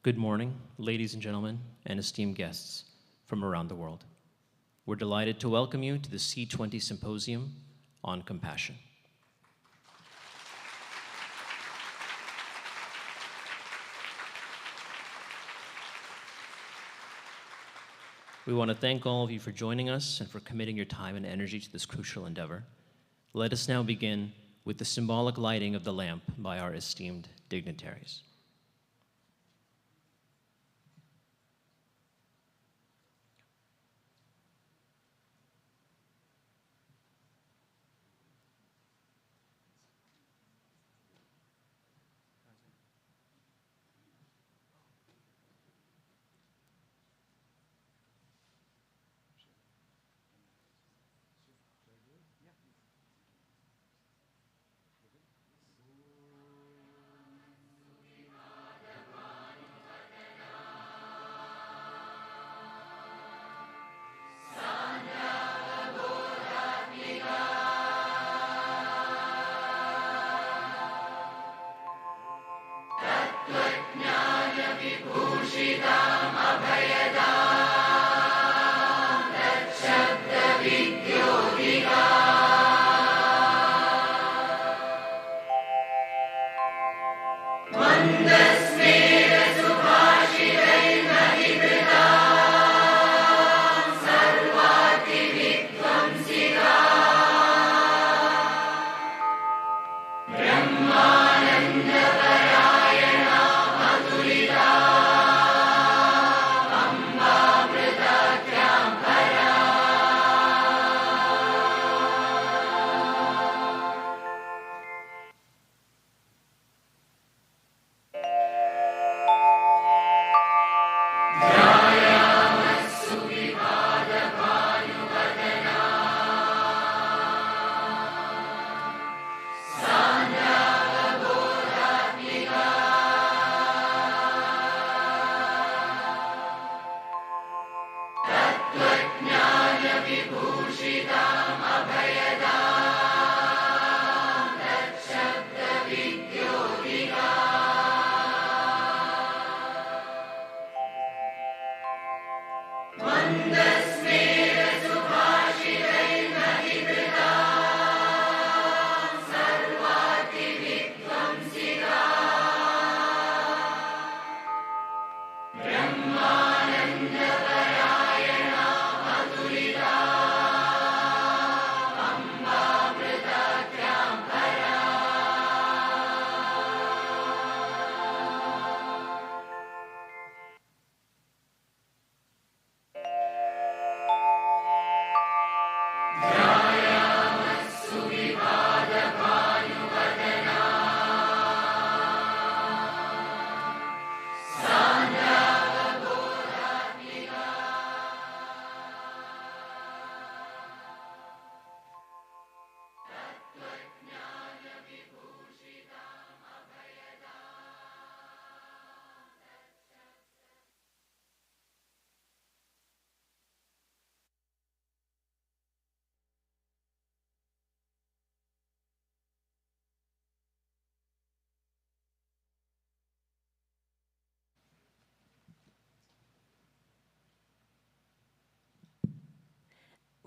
Good morning, ladies and gentlemen, and esteemed guests from around the world. We're delighted to welcome you to the C20 Symposium on Compassion. We want to thank all of you for joining us and for committing your time and energy to this crucial endeavor. Let us now begin with the symbolic lighting of the lamp by our esteemed dignitaries.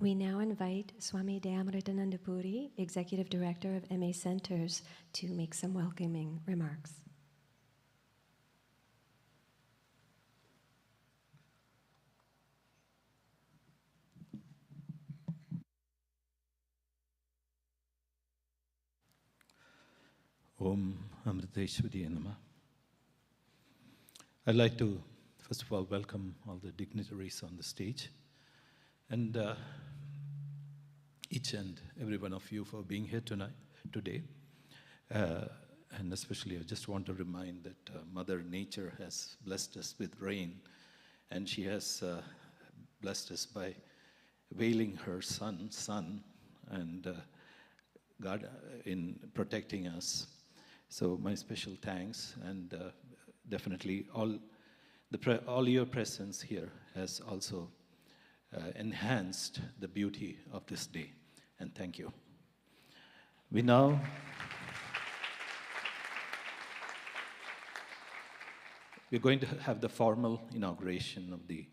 We now invite Swami Dayamritananda Puri, Executive Director of MA Centers, to make some welcoming remarks. Om Amriteshwariya Namah. I'd like to, first of all, welcome all the dignitaries on the stage, and each and every one of you for being here today. And especially I just want to remind that Mother Nature has blessed us with rain, and she has blessed us by veiling her sun, and God in protecting us. So my special thanks, and definitely all your presence here has also enhanced the beauty of this day, and thank you. We now we're going to have the formal inauguration of the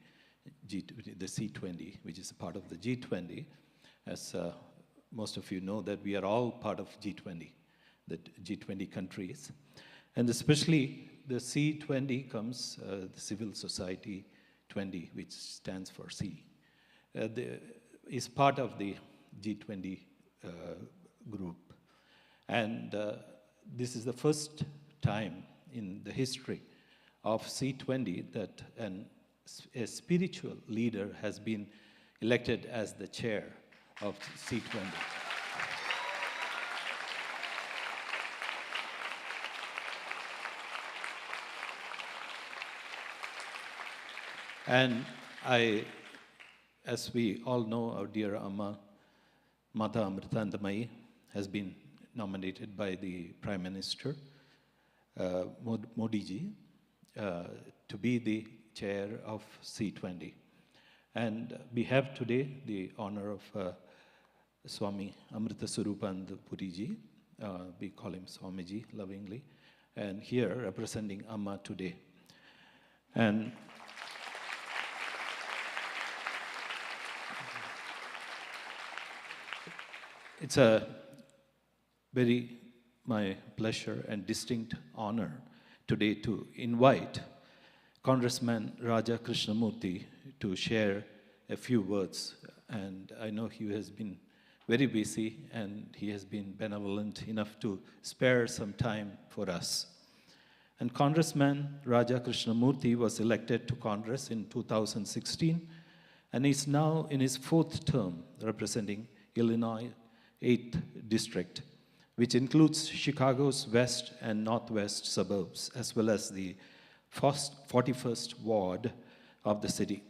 C20, which is a part of the G20. As most of you know, that we are all part of G20, the G20 countries. And especially the C20 comes, the Civil Society 20, which stands for C, is part of the G20 group. And this is the first time in the history of C20 that a spiritual leader has been elected as the chair of C20. And as we all know, our dear Amma, Mata Amritandamayi, has been nominated by the Prime Minister, Modi ji, to be the chair of C20. And we have today the honor of Swami Amrita Swarupananda Puri ji. We call him Swamiji lovingly. And here representing Amma today. And it's my pleasure and distinct honor today to invite Congressman Raja Krishnamurthy to share a few words. And I know he has been very busy and he has been benevolent enough to spare some time for us. And Congressman Raja Krishnamurthy was elected to Congress in 2016 and is now in his 4th term representing Illinois 8th District, which includes Chicago's west and northwest suburbs, as well as the 41st Ward of the city.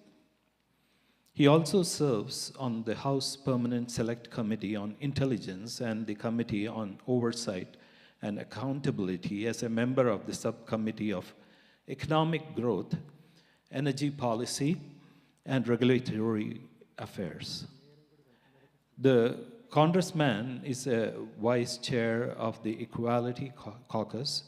He also serves on the House Permanent Select Committee on Intelligence and the Committee on Oversight and Accountability as a member of the Subcommittee of Economic Growth, Energy Policy, and Regulatory Affairs. The Congressman is a vice chair of the Equality Caucus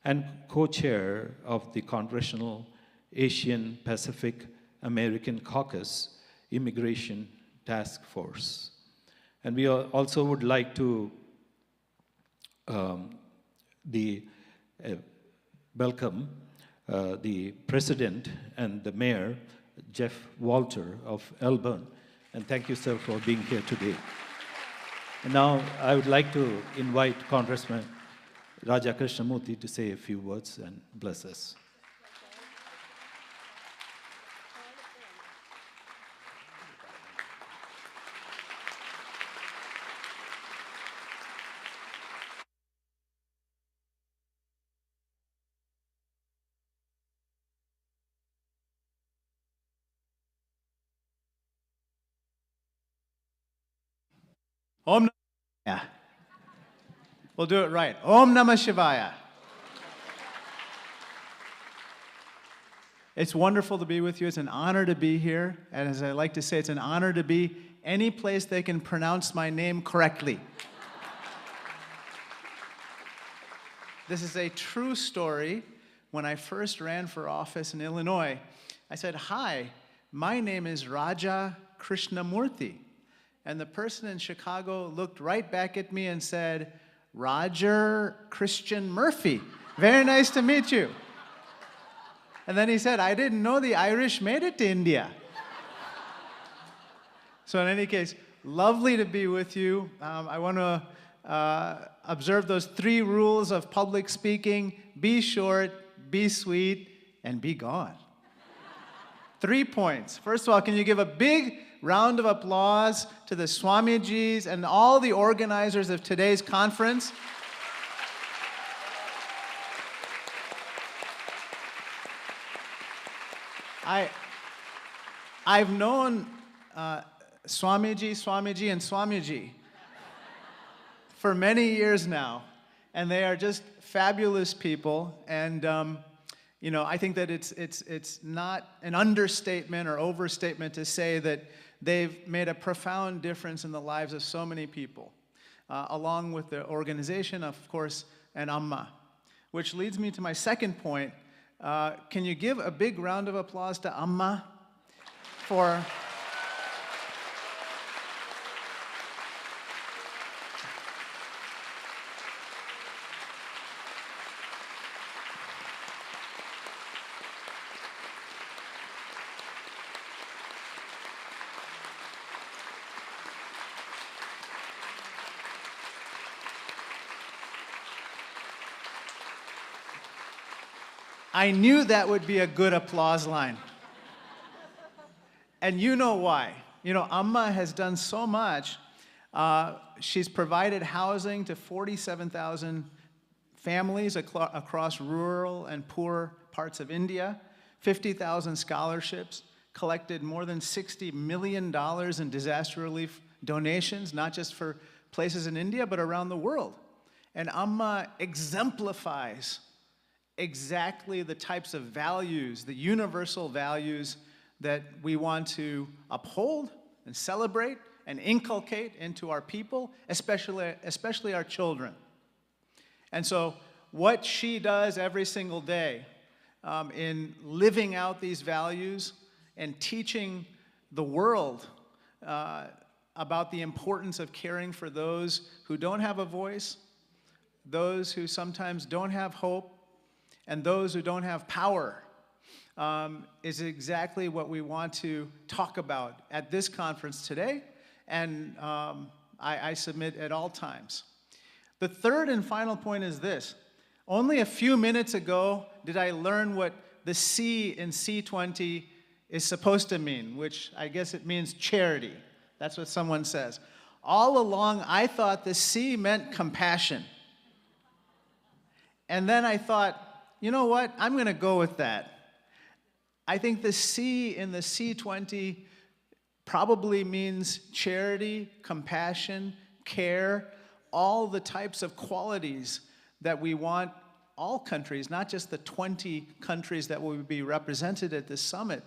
and co-chair of the Congressional Asian Pacific American Caucus Immigration Task Force. And we also would like to welcome the President and the Mayor, Jeff Walter of Elburn. And thank you, sir, for being here today. And now I would like to invite Congressman Raja Krishnamurthy to say a few words and bless us. Om. Yeah. We'll do it right. Om Namah Shivaya. It's wonderful to be with you. It's an honor to be here. And as I like to say, it's an honor to be any place they can pronounce my name correctly. This is a true story. When I first ran for office in Illinois, I said, "Hi, my name is Raja Krishnamurthy." And the person in Chicago looked right back at me and said, "Roger Christian Murphy. Very nice to meet you." And then he said, "I didn't know the Irish made it to India." So in any case, lovely to be with you. I want to observe those 3 rules of public speaking: be short, be sweet, and be gone. 3 points. First of all, can you give a big round of applause to the Swamijis and all the organizers of today's conference? I've known Swamiji, and Swamiji for many years now, and they are just fabulous people. And you know, I think that it's not an understatement or overstatement to say that they've made a profound difference in the lives of so many people, along with the organization, of course, and Amma. Which leads me to my second point. Can you give a big round of applause to Amma for... I knew that would be a good applause line. And you know why. You know, Amma has done so much. She's provided housing to 47,000 families across rural and poor parts of India, 50,000 scholarships, collected more than $60 million in disaster relief donations, not just for places in India, but around the world. And Amma exemplifies exactly the types of values, the universal values that we want to uphold and celebrate and inculcate into our people, especially our children. And so what she does every single day in living out these values and teaching the world about the importance of caring for those who don't have a voice, those who sometimes don't have hope, and those who don't have power is exactly what we want to talk about at this conference today, and I submit at all times. The third and final point is this. Only a few minutes ago did I learn what the C in C20 is supposed to mean, which I guess it means charity. That's what someone says. All along, I thought the C meant compassion. And then I thought, you know what? I'm going to go with that. I think the C in the C20 probably means charity, compassion, care, all the types of qualities that we want all countries, not just the 20 countries that will be represented at this summit,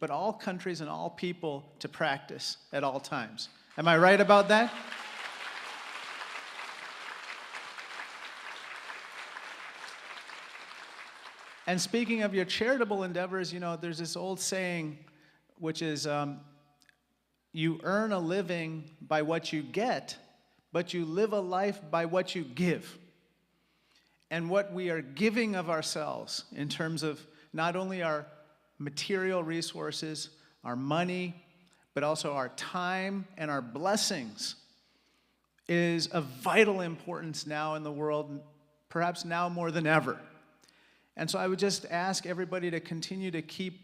but all countries and all people to practice at all times. Am I right about that? And speaking of your charitable endeavors, you know, there's this old saying, which is, you earn a living by what you get, but you live a life by what you give. And what we are giving of ourselves in terms of not only our material resources, our money, but also our time and our blessings is of vital importance now in the world, perhaps now more than ever. And so I would just ask everybody to continue to keep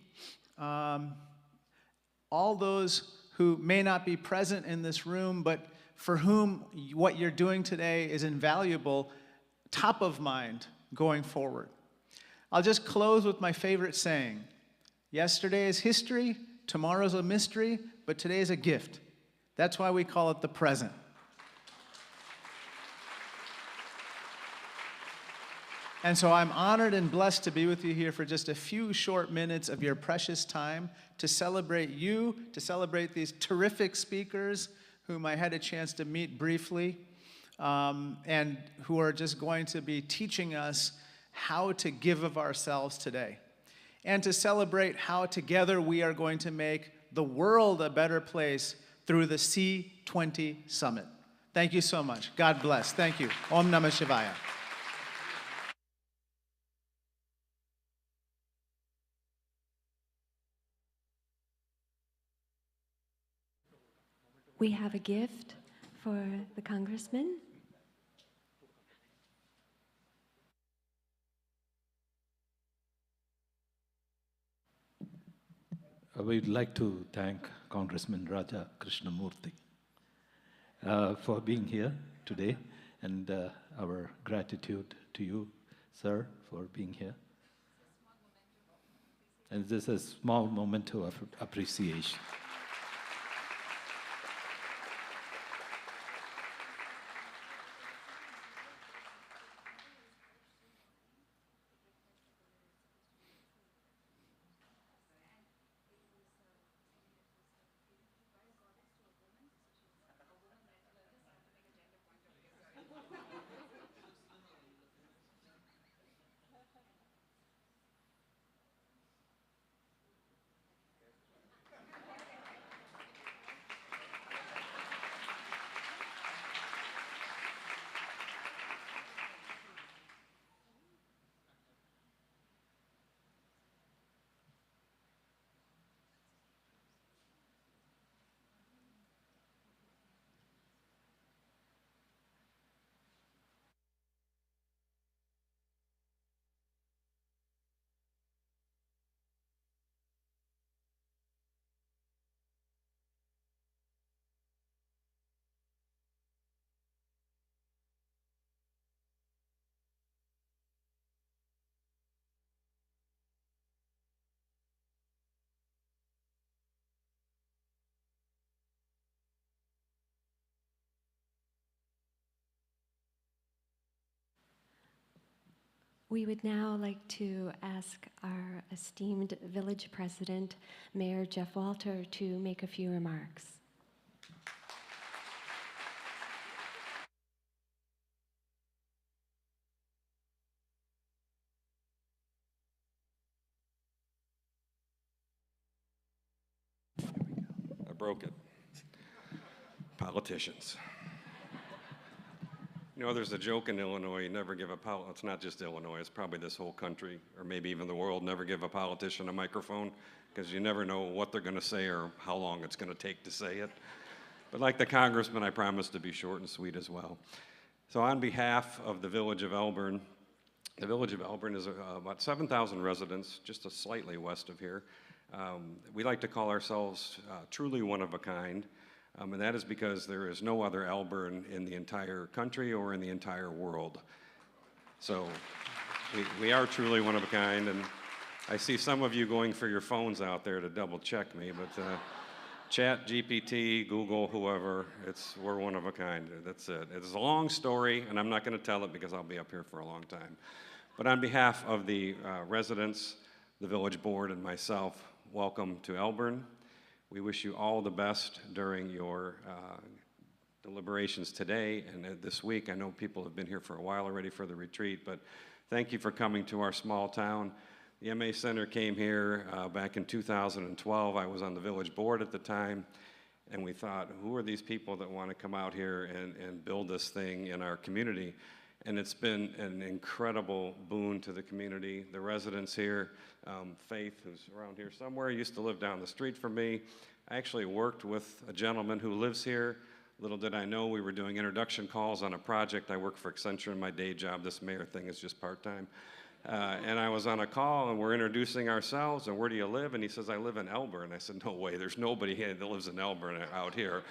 all those who may not be present in this room, but for whom what you're doing today is invaluable, top of mind going forward. I'll just close with my favorite saying. Yesterday is history, tomorrow's a mystery, but today is a gift. That's why we call it the present. And so I'm honored and blessed to be with you here for just a few short minutes of your precious time to celebrate you, to celebrate these terrific speakers whom I had a chance to meet briefly, and who are just going to be teaching us how to give of ourselves today, and to celebrate how together we are going to make the world a better place through the C20 Summit. Thank you so much. God bless. Thank you. Om Namah Shivaya. We have a gift for the Congressman. We'd like to thank Congressman Raja Krishnamurthy for being here today, and our gratitude to you, sir, for being here. And this is a small memento of appreciation. We would now like to ask our esteemed village president, Mayor Jeff Walter, to make a few remarks. I broke it. Politicians. You know, there's a joke in Illinois, you never give it's not just Illinois, it's probably this whole country, or maybe even the world, never give a politician a microphone, because you never know what they're going to say or how long it's going to take to say it. But like the congressman, I promise to be short and sweet as well. So on behalf of the village of Elburn, the village of Elburn is about 7,000 residents, just slightly west of here. We like to call ourselves truly one of a kind. And that is because there is no other Elburn in the entire country or in the entire world. So we are truly one of a kind, and I see some of you going for your phones out there to double check me, but Chat, GPT, Google, whoever, we're one of a kind. That's it. It's a long story, and I'm not going to tell it because I'll be up here for a long time. But on behalf of the residents, the village board, and myself, welcome to Elburn. We wish you all the best during your deliberations today and this week. I know people have been here for a while already for the retreat, but thank you for coming to our small town. The MA Center came here back in 2012. I was on the village board at the time, and we thought, who are these people that want to come out here and build this thing in our community? And it's been an incredible boon to the community. The residents here, Faith, who's around here somewhere, used to live down the street from me. I actually worked with a gentleman who lives here. Little did I know we were doing introduction calls on a project. I work for Accenture in my day job. This mayor thing is just part-time. And I was on a call, and we're introducing ourselves, and where do you live? And he says, I live in Elburn. I said, no way, there's nobody here that lives in Elburn out here.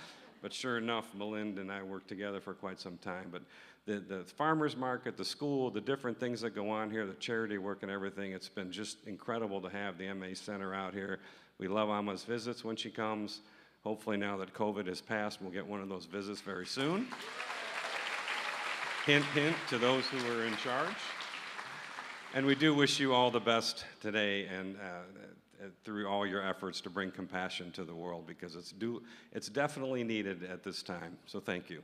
But sure enough, Melinda and I worked together for quite some time. But the farmer's market, the school, the different things that go on here, the charity work and everything, it's been just incredible to have the MA Center out here. We love Alma's visits when she comes. Hopefully now that COVID has passed, we'll get one of those visits very soon. Hint, hint to those who are in charge. And we do wish you all the best today and through all your efforts to bring compassion to the world, because it's definitely needed at this time. So thank you.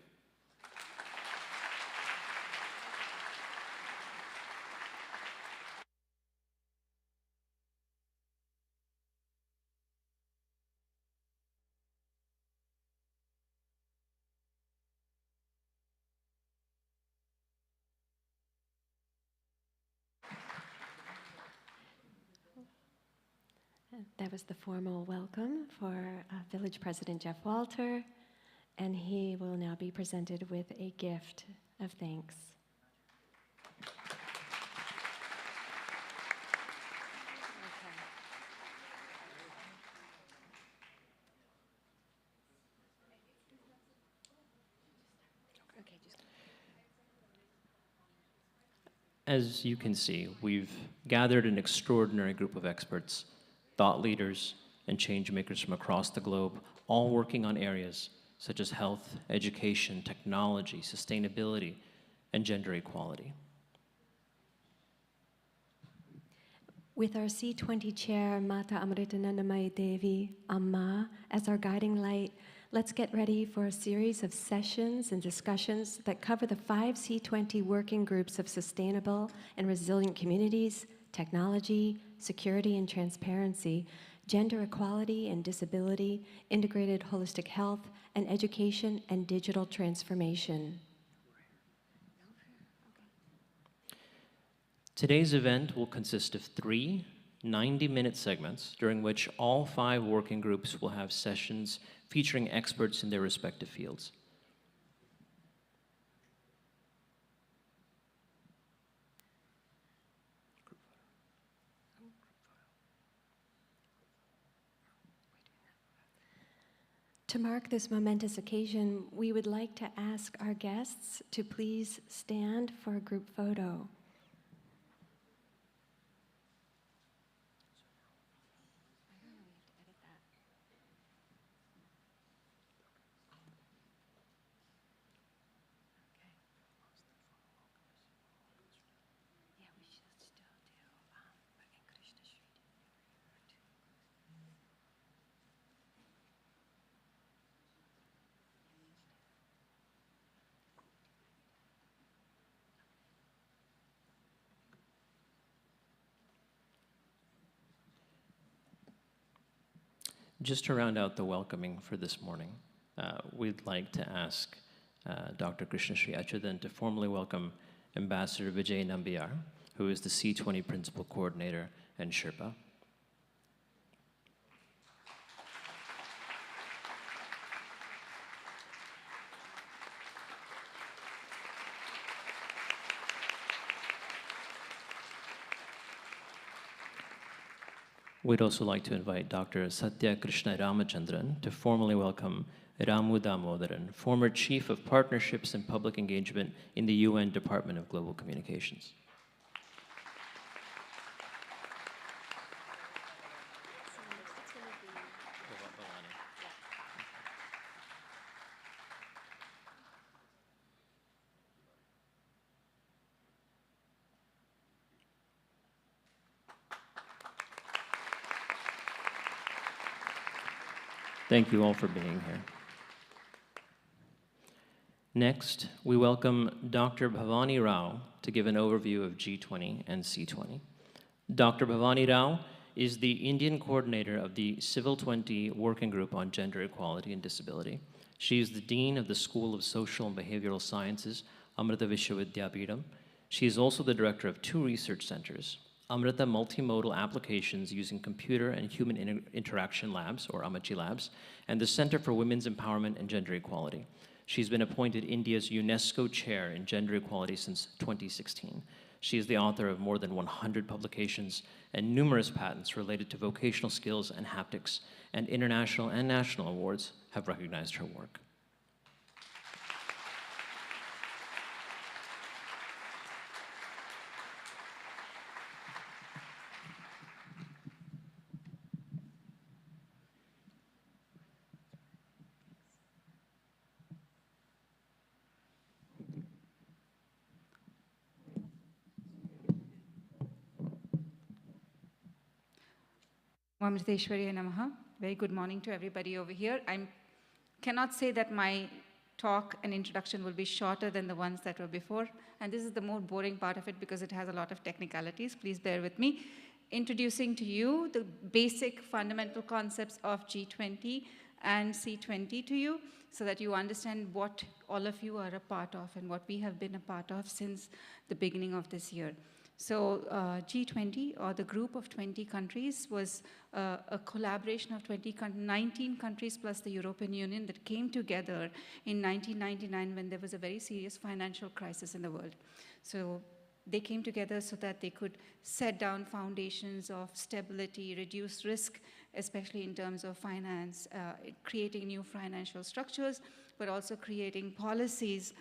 That was the formal welcome for Village President Jeff Walter, and he will now be presented with a gift of thanks. As you can see, we've gathered an extraordinary group of experts, thought leaders, and change makers from across the globe, all working on areas such as health, education, technology, sustainability, and gender equality. With our C20 chair, Mata Amritanandamayi Devi, Amma, as our guiding light, let's get ready for a series of sessions and discussions that cover the 5 C20 working groups of sustainable and resilient communities, technology, security and transparency, gender equality and disability, integrated holistic health, and education and digital transformation. Today's event will consist of 3 90-minute segments during which all 5 working groups will have sessions featuring experts in their respective fields. To mark this momentous occasion, we would like to ask our guests to please stand for a group photo. Just to round out the welcoming for this morning, we'd like to ask Dr. Krishna Sri Achudan to formally welcome Ambassador Vijay Nambiar, who is the C20 Principal Coordinator and Sherpa. We'd also like to invite Dr. Satya Krishna Ramachandran to formally welcome Ramu Damodaran, former Chief of Partnerships and Public Engagement in the UN Department of Global Communications. Thank you all for being here. Next, we welcome Dr. Bhavani Rao to give an overview of G20 and C20. Dr. Bhavani Rao is the Indian coordinator of the Civil 20 Working Group on Gender Equality and Disability. She is the Dean of the School of Social and Behavioral Sciences, Amrita Vishwavidyapeetham. She is also the director of 2 research centers, Amrita Multimodal Applications Using Computer and Human Interaction Labs, or AMACHI Labs, and the Center for Women's Empowerment and Gender Equality. She's been appointed India's UNESCO Chair in Gender Equality since 2016. She is the author of more than 100 publications and numerous patents related to vocational skills and haptics, and international and national awards have recognized her work. Amriteshwarya Namaha. Very good morning to everybody over here. I cannot say that my talk and introduction will be shorter than the ones that were before, and this is the more boring part of it because it has a lot of technicalities. Please bear with me. Introducing to you the basic fundamental concepts of G20 and C20 to you, so that you understand what all of you are a part of and what we have been a part of since the beginning of this year. So G20, or the group of 20 countries, was a collaboration of 19 countries plus the European Union that came together in 1999 when there was a very serious financial crisis in the world. So they came together so that they could set down foundations of stability, reduce risk, especially in terms of finance, creating new financial structures, but also creating policies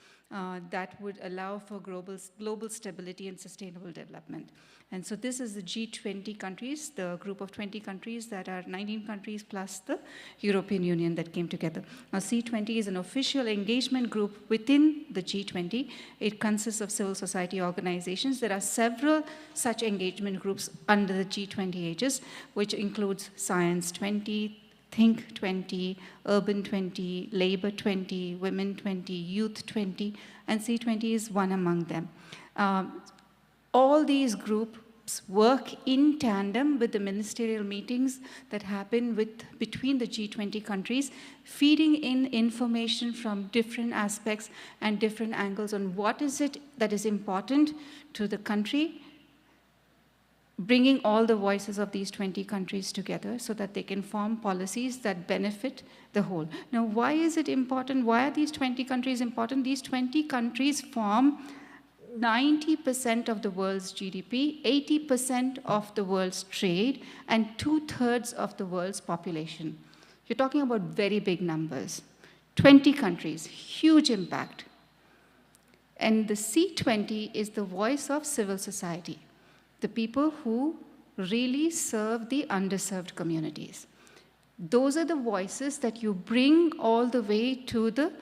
that would allow for global stability and sustainable development. And so this is the G20 countries, the group of 20 countries that are 19 countries plus the European Union that came together. Now C20 is an official engagement group within the G20. It consists of civil society organizations. There are several such engagement groups under the G20 aegis, which includes Science 20, Think 20, Urban 20, Labor 20, Women 20, Youth 20, and C20 is one among them. All these groups work in tandem with the ministerial meetings that happen between the G20 countries, feeding in information from different aspects and different angles on what is it that is important to the country, bringing all the voices of these 20 countries together so that they can form policies that benefit the whole. Now, why is it important? Why are these 20 countries important? These 20 countries form 90% of the world's GDP, 80% of the world's trade, and 2/3 of the world's population. You're talking about very big numbers. 20 countries, huge impact. And the C20 is the voice of civil society, the people who really serve the underserved communities. Those are the voices that you bring all the way to the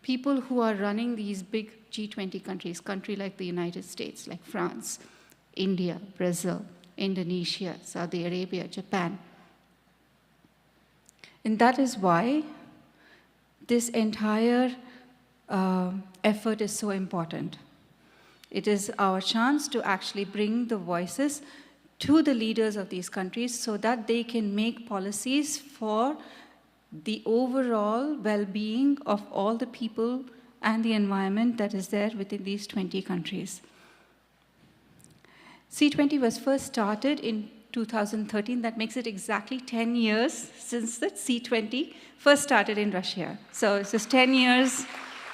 people who are running these big G20 countries, countries like the United States, like France, India, Brazil, Indonesia, Saudi Arabia, Japan. And that is why this entire effort is so important. It is our chance to actually bring the voices to the leaders of these countries so that they can make policies for the overall well-being of all the people and the environment that is there within these 20 countries. C20 was first started in 2013. That makes it exactly 10 years since the C20 first started in Russia. So it's just 10 years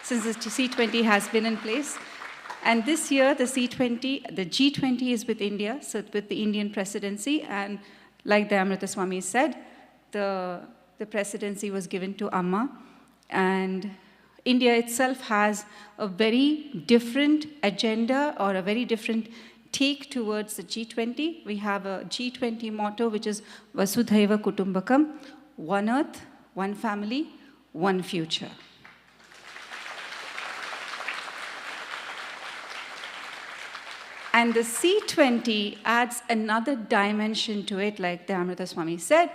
since the C20 has been in place. And this year, the G20 is with India, so it's with the Indian presidency. And like the Amrita Swami said, the presidency was given to Amma. And India itself has a very different agenda or a very different take towards the G20. We have a G20 motto, which is Vasudhaiva Kutumbakam, one earth, one family, one future. And the C20 adds another dimension to it, like the Amrita Swami said,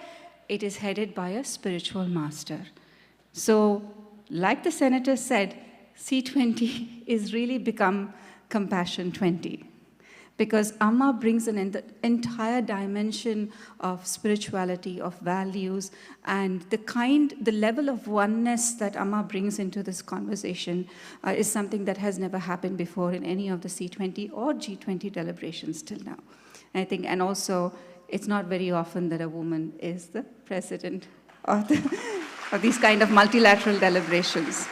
it is headed by a spiritual master. So, like the senator said, C20 is really become Compassion 20. Because Amma brings an entire dimension of spirituality, of values, and the level of oneness that Amma brings into this conversation is something that has never happened before in any of the C20 or G20 deliberations till now. And I think, and also, it's not very often that a woman is the president of these kind of multilateral deliberations.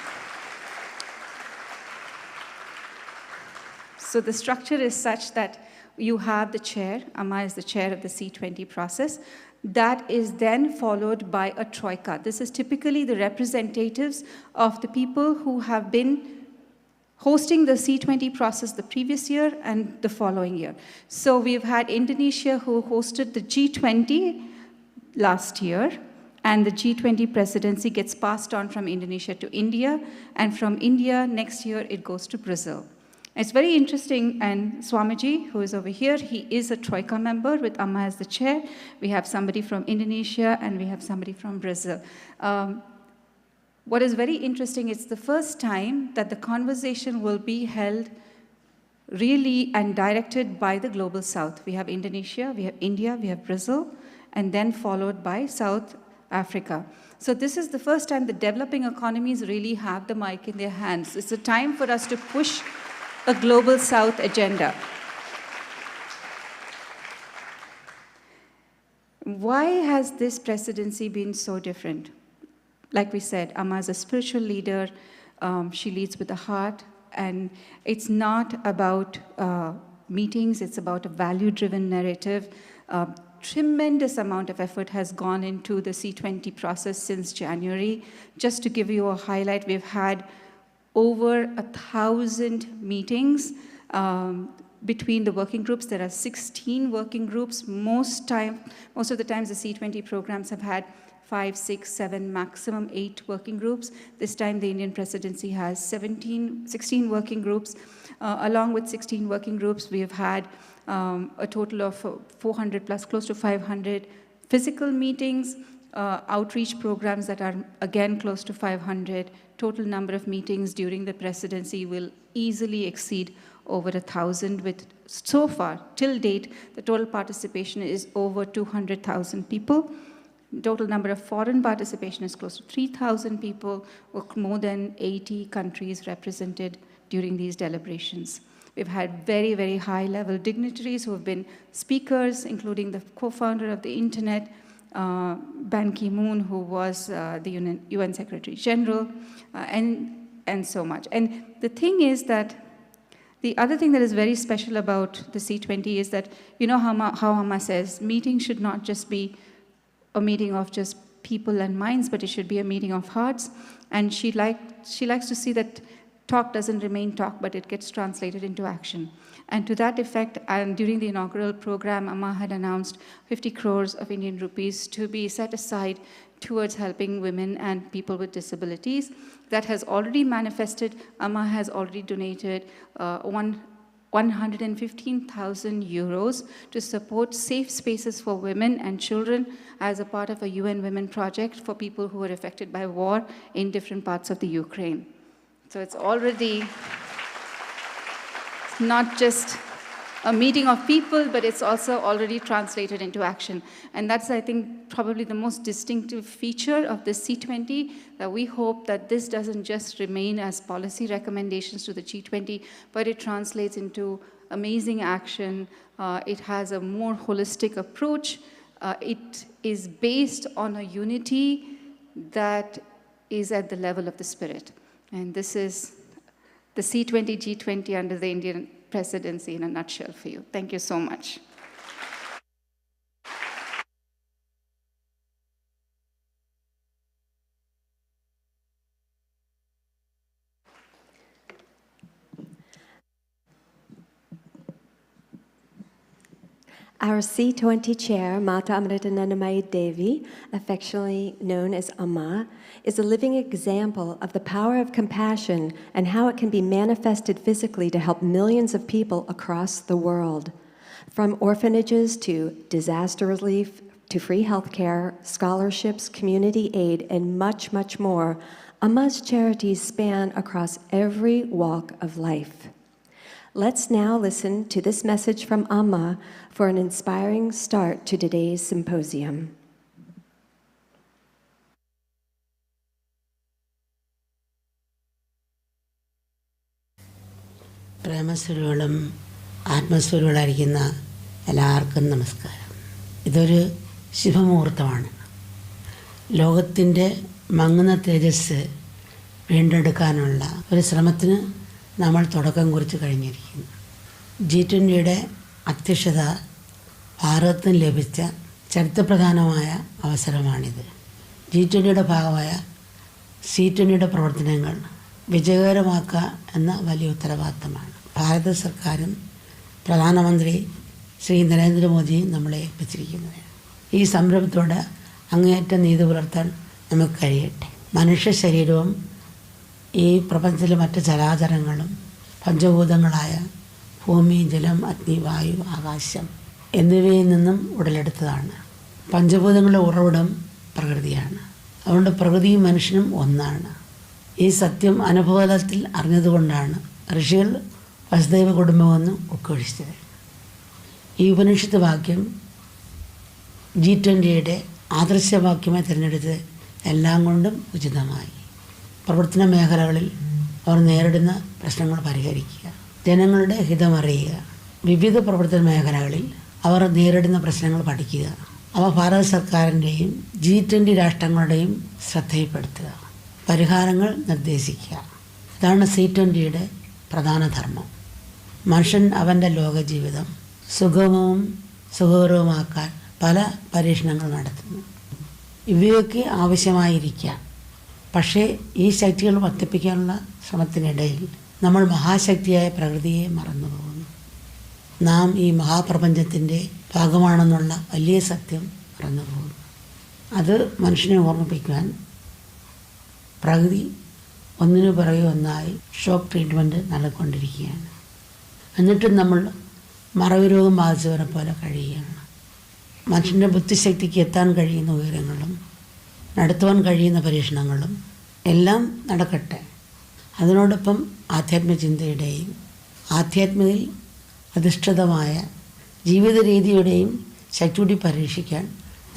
So the structure is such that you have the chair, Amma is the chair of the C20 process. That is then followed by a troika. This is typically the representatives of the people who have been hosting the C20 process the previous year and the following year. So we've had Indonesia who hosted the G20 last year, and the G20 presidency gets passed on from Indonesia to India, and from India next year it goes to Brazil. It's very interesting, and Swamiji, who is over here, he is a Troika member with Amma as the chair. We have somebody from Indonesia, and we have somebody from Brazil. What is very interesting, it's the first time that the conversation will be held really and directed by the Global South. We have Indonesia, we have India, we have Brazil, and then followed by South Africa. So this is the first time the developing economies really have the mic in their hands. It's a time for us to push a Global South agenda. Why has this presidency been so different? Like we said, Amma is a spiritual leader. She leads with the heart. And it's not about meetings. It's about a value-driven narrative. Tremendous amount of effort has gone into the C20 process since January. Just to give you a highlight, we've had over 1,000 meetings between the working groups. There are 16 working groups. Most of the times the C20 programs have had 5, 6, 7, maximum 8 working groups. This time the Indian presidency has 16 working groups. Along with 16 working groups, we have had a total of 400 plus, close to 500 physical meetings, outreach programs that are again close to 500. Total number of meetings during the presidency will easily exceed over 1,000, with so far, till date, the total participation is over 200,000 people. Total number of foreign participation is close to 3,000 people, with more than 80 countries represented during these deliberations. We've had very, very high-level dignitaries who have been speakers, including the co-founder of the Internet, Ban Ki-moon, who was the UN Secretary General, and so much. And the thing is that the other thing that is very special about the C20 is that, you know how Amma says, meeting should not just be a meeting of just people and minds, but it should be a meeting of hearts. And she likes to see that talk doesn't remain talk, but it gets translated into action. And to that effect, during the inaugural program, Amma had announced 50 crores of Indian rupees to be set aside towards helping women and people with disabilities. That has already manifested. Amma has already donated 115,000 euros to support safe spaces for women and children as a part of a UN Women project for people who are affected by war in different parts of the Ukraine. So it's already not just a meeting of people, but it's also already translated into action. And that's, I think, probably the most distinctive feature of this C20, that we hope that this doesn't just remain as policy recommendations to the G20, but it translates into amazing action. It has a more holistic approach. It is based on a unity that is at the level of the spirit. And this is the C20, G20 under the Indian presidency in a nutshell for you. Thank you so much. Our C20 chair, Mata Amritanandamayi Devi, affectionately known as Amma, is a living example of the power of compassion and how it can be manifested physically to help millions of people across the world. From orphanages to disaster relief to free healthcare, scholarships, community aid, and much, much more, Amma's charities span across every walk of life. Let's now listen to this message from Amma for an inspiring start to today's symposium. പ്രേമസ്വരൂകളും ആത്മസ്വരൂകളായിരിക്കുന്ന എല്ലാവർക്കും നമസ്കാരം. ഇതൊരു ശുഭമുഹൂർത്തമാണ്. ലോകത്തിൻ്റെ മങ്ങുന്ന തേജസ് വീണ്ടെടുക്കാനുള്ള ഒരു ശ്രമത്തിന് നമ്മൾ തുടക്കം കുറിച്ച് കഴിഞ്ഞിരിക്കുന്നു. G20യുടെ അധ്യക്ഷത ഭാരതത്തിന് ലഭിച്ച ചരിത്രപ്രധാനമായ അവസരമാണിത്. G20യുടെ ഭാഗമായ C20യുടെ പ്രവർത്തനങ്ങൾ വിജയകരമാക്കുക എന്ന വലിയ ഉത്തരവാദിത്തമാണ് ഭാരത സർക്കാരും പ്രധാനമന്ത്രി ശ്രീ നരേന്ദ്രമോദിയും നമ്മളെ ഏൽപ്പിച്ചിരിക്കുന്നത്. ഈ സംരംഭത്തോട് അങ്ങേയറ്റം നീതി പുലർത്താൻ നമുക്ക് കഴിയട്ടെ. മനുഷ്യ ശരീരവും ഈ പ്രപഞ്ചത്തിലെ മറ്റ് ചരാചരങ്ങളും പഞ്ചഭൂതങ്ങളായ ഭൂമി, ജലം, അഗ്നി, വായു, ആകാശം എന്നിവയിൽ നിന്നും ഉടലെടുത്തതാണ്. പഞ്ചഭൂതങ്ങളുടെ ഉറവിടം പ്രകൃതിയാണ്. അതുകൊണ്ട് പ്രകൃതിയും മനുഷ്യനും ഒന്നാണ്. ഈ സത്യം അനുഭവതലത്തിൽ അറിഞ്ഞതുകൊണ്ടാണ് ഋഷികൾ വസുദൈവ കുടുംബമെന്ന് ഉദ്ഘോഷിച്ചത്. ഈ ഉപനിഷത്ത് വാക്യം G20യുടെ ആദർശവാക്യമായി തിരഞ്ഞെടുത്ത് എല്ലാം കൊണ്ടും ഉചിതമായി. പ്രവർത്തന മേഖലകളിൽ അവർ നേരിടുന്ന പ്രശ്നങ്ങൾ പരിഹരിക്കുക, ജനങ്ങളുടെ ഹിതമറിയുക, വിവിധ പ്രവർത്തന മേഖലകളിൽ അവർ നേരിടുന്ന പ്രശ്നങ്ങൾ പഠിക്കുക, അവ ഭാരത സർക്കാരിൻ്റെയും G20 രാഷ്ട്രങ്ങളുടെയും ശ്രദ്ധയിൽപ്പെടുത്തുക, പരിഹാരങ്ങൾ നിർദ്ദേശിക്കുക. ഇതാണ് C20യുടെ പ്രധാന ധർമ്മം. മനുഷ്യൻ അവൻ്റെ ലോകജീവിതം സുഗമവും സുഖകരവുമാക്കാൻ പല പരീക്ഷണങ്ങൾ നടത്തുന്നു. ഇവയൊക്കെ ആവശ്യമായിരിക്കാം. പക്ഷേ ഈ ശക്തികൾ വർദ്ധിപ്പിക്കാനുള്ള ശ്രമത്തിനിടയിൽ നമ്മൾ മഹാശക്തിയായ പ്രകൃതിയെ മറന്നുപോകുന്നു. നാം ഈ മഹാപ്രപഞ്ചത്തിൻ്റെ ഭാഗമാണെന്നുള്ള വലിയ സത്യം മറന്നുപോകുന്നു. അത് മനുഷ്യനെ ഓർമ്മിപ്പിക്കുവാൻ പ്രകൃതി ഒന്നിനു പുറകെ ഒന്നായി ഷോക്ക് ട്രീറ്റ്മെൻറ്റ് നൽകിക്കൊണ്ടിരിക്കുകയാണ്. എന്നിട്ടും നമ്മൾ മറവി രോഗം ബാധിച്ചവരെ പോലെ കഴിയുകയാണ്. മനുഷ്യൻ്റെ ബുദ്ധിശക്തിക്ക് എത്താൻ കഴിയുന്ന ഉയരങ്ങളും നടത്തുവാൻ കഴിയുന്ന പരീക്ഷണങ്ങളും എല്ലാം നടക്കട്ടെ. അതിനോടൊപ്പം ആധ്യാത്മചിന്തയുടെയും ആധ്യാത്മികയിൽ അധിഷ്ഠിതമായ ജീവിത രീതിയുടെയും ശക്തി കൂടി പരീക്ഷിക്കാൻ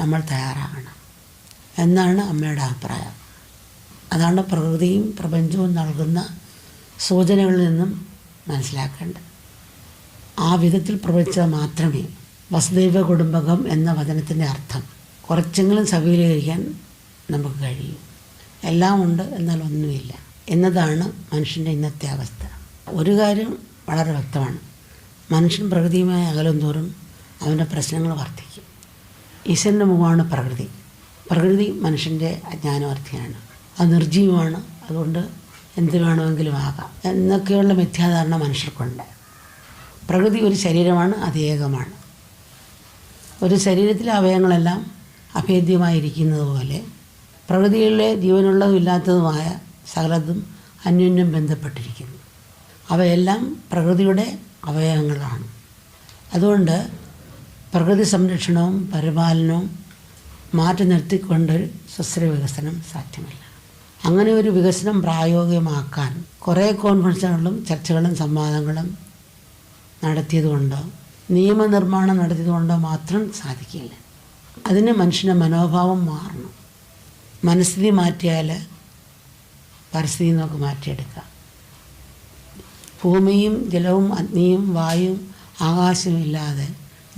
നമ്മൾ തയ്യാറാകണം എന്നാണ് അമ്മയുടെ അഭിപ്രായം. അതാണ് പ്രകൃതിയും പ്രപഞ്ചവും നൽകുന്ന സൂചനകളിൽ നിന്നും മനസ്സിലാക്കേണ്ടത്. ആ വിധത്തിൽ പ്രവർത്തിച്ചാൽ മാത്രമേ വസുദൈവ കുടുംബകം എന്ന വചനത്തിൻ്റെ അർത്ഥം കുറച്ചെങ്കിലും സഫലീകരിക്കാൻ നമുക്ക് കഴിയും. എല്ലാം ഉണ്ട് എന്നാൽ ഒന്നുമില്ല എന്നതാണ് മനുഷ്യൻ്റെ ഇന്നത്തെ അവസ്ഥ. ഒരു കാര്യം വളരെ വ്യക്തമാണ്, മനുഷ്യൻ പ്രകൃതിയുമായി അകലും തോറും അവൻ്റെ പ്രശ്നങ്ങൾ വർദ്ധിക്കും. ഈശ്വരൻ്റെ മുഖമാണ് പ്രകൃതി. പ്രകൃതി മനുഷ്യൻ്റെ അജ്ഞാനവർത്തിയാണ്, അത് നിർജീവമാണ്, അതുകൊണ്ട് എന്ത് വേണമെങ്കിലും ആകാം എന്നൊക്കെയുള്ള മിഥ്യാധാരണ മനുഷ്യർക്കുണ്ട്. പ്രകൃതി ഒരു ശരീരമാണ്, അത് ഏകമാണ്. ഒരു ശരീരത്തിലെ അവയവങ്ങളെല്ലാം അഭേദ്യമായിരിക്കുന്നത് പോലെ പ്രകൃതിയിലെ ജീവനുള്ളതും ഇല്ലാത്തതുമായ സകലതും അന്യോന്യം ബന്ധപ്പെട്ടിരിക്കുന്നു. അവയെല്ലാം പ്രകൃതിയുടെ അവയവങ്ങളാണ്. അതുകൊണ്ട് പ്രകൃതി സംരക്ഷണവും പരിപാലനവും മാറ്റി നിർത്തിക്കൊണ്ട് സുസ്ഥിര വികസനം സാധ്യമല്ല. അങ്ങനെ ഒരു വികസനം പ്രായോഗികമാക്കാൻ കുറേ കോൺഫറൻസുകളും ചർച്ചകളും സംവാദങ്ങളും നടത്തിയതുകൊണ്ട് നിയമനിർമ്മാണം നടത്തിയതുകൊണ്ടോ മാത്രം സാധിക്കില്ല. അതിന് മനുഷ്യൻ്റെ മനോഭാവം മാറണം. മനസ്ഥിതി മാറ്റിയാൽ പരിസ്ഥിതി നമുക്ക് മാറ്റിയെടുക്കാം. ഭൂമിയും ജലവും അഗ്നിയും വായുവും ആകാശവും ഇല്ലാതെ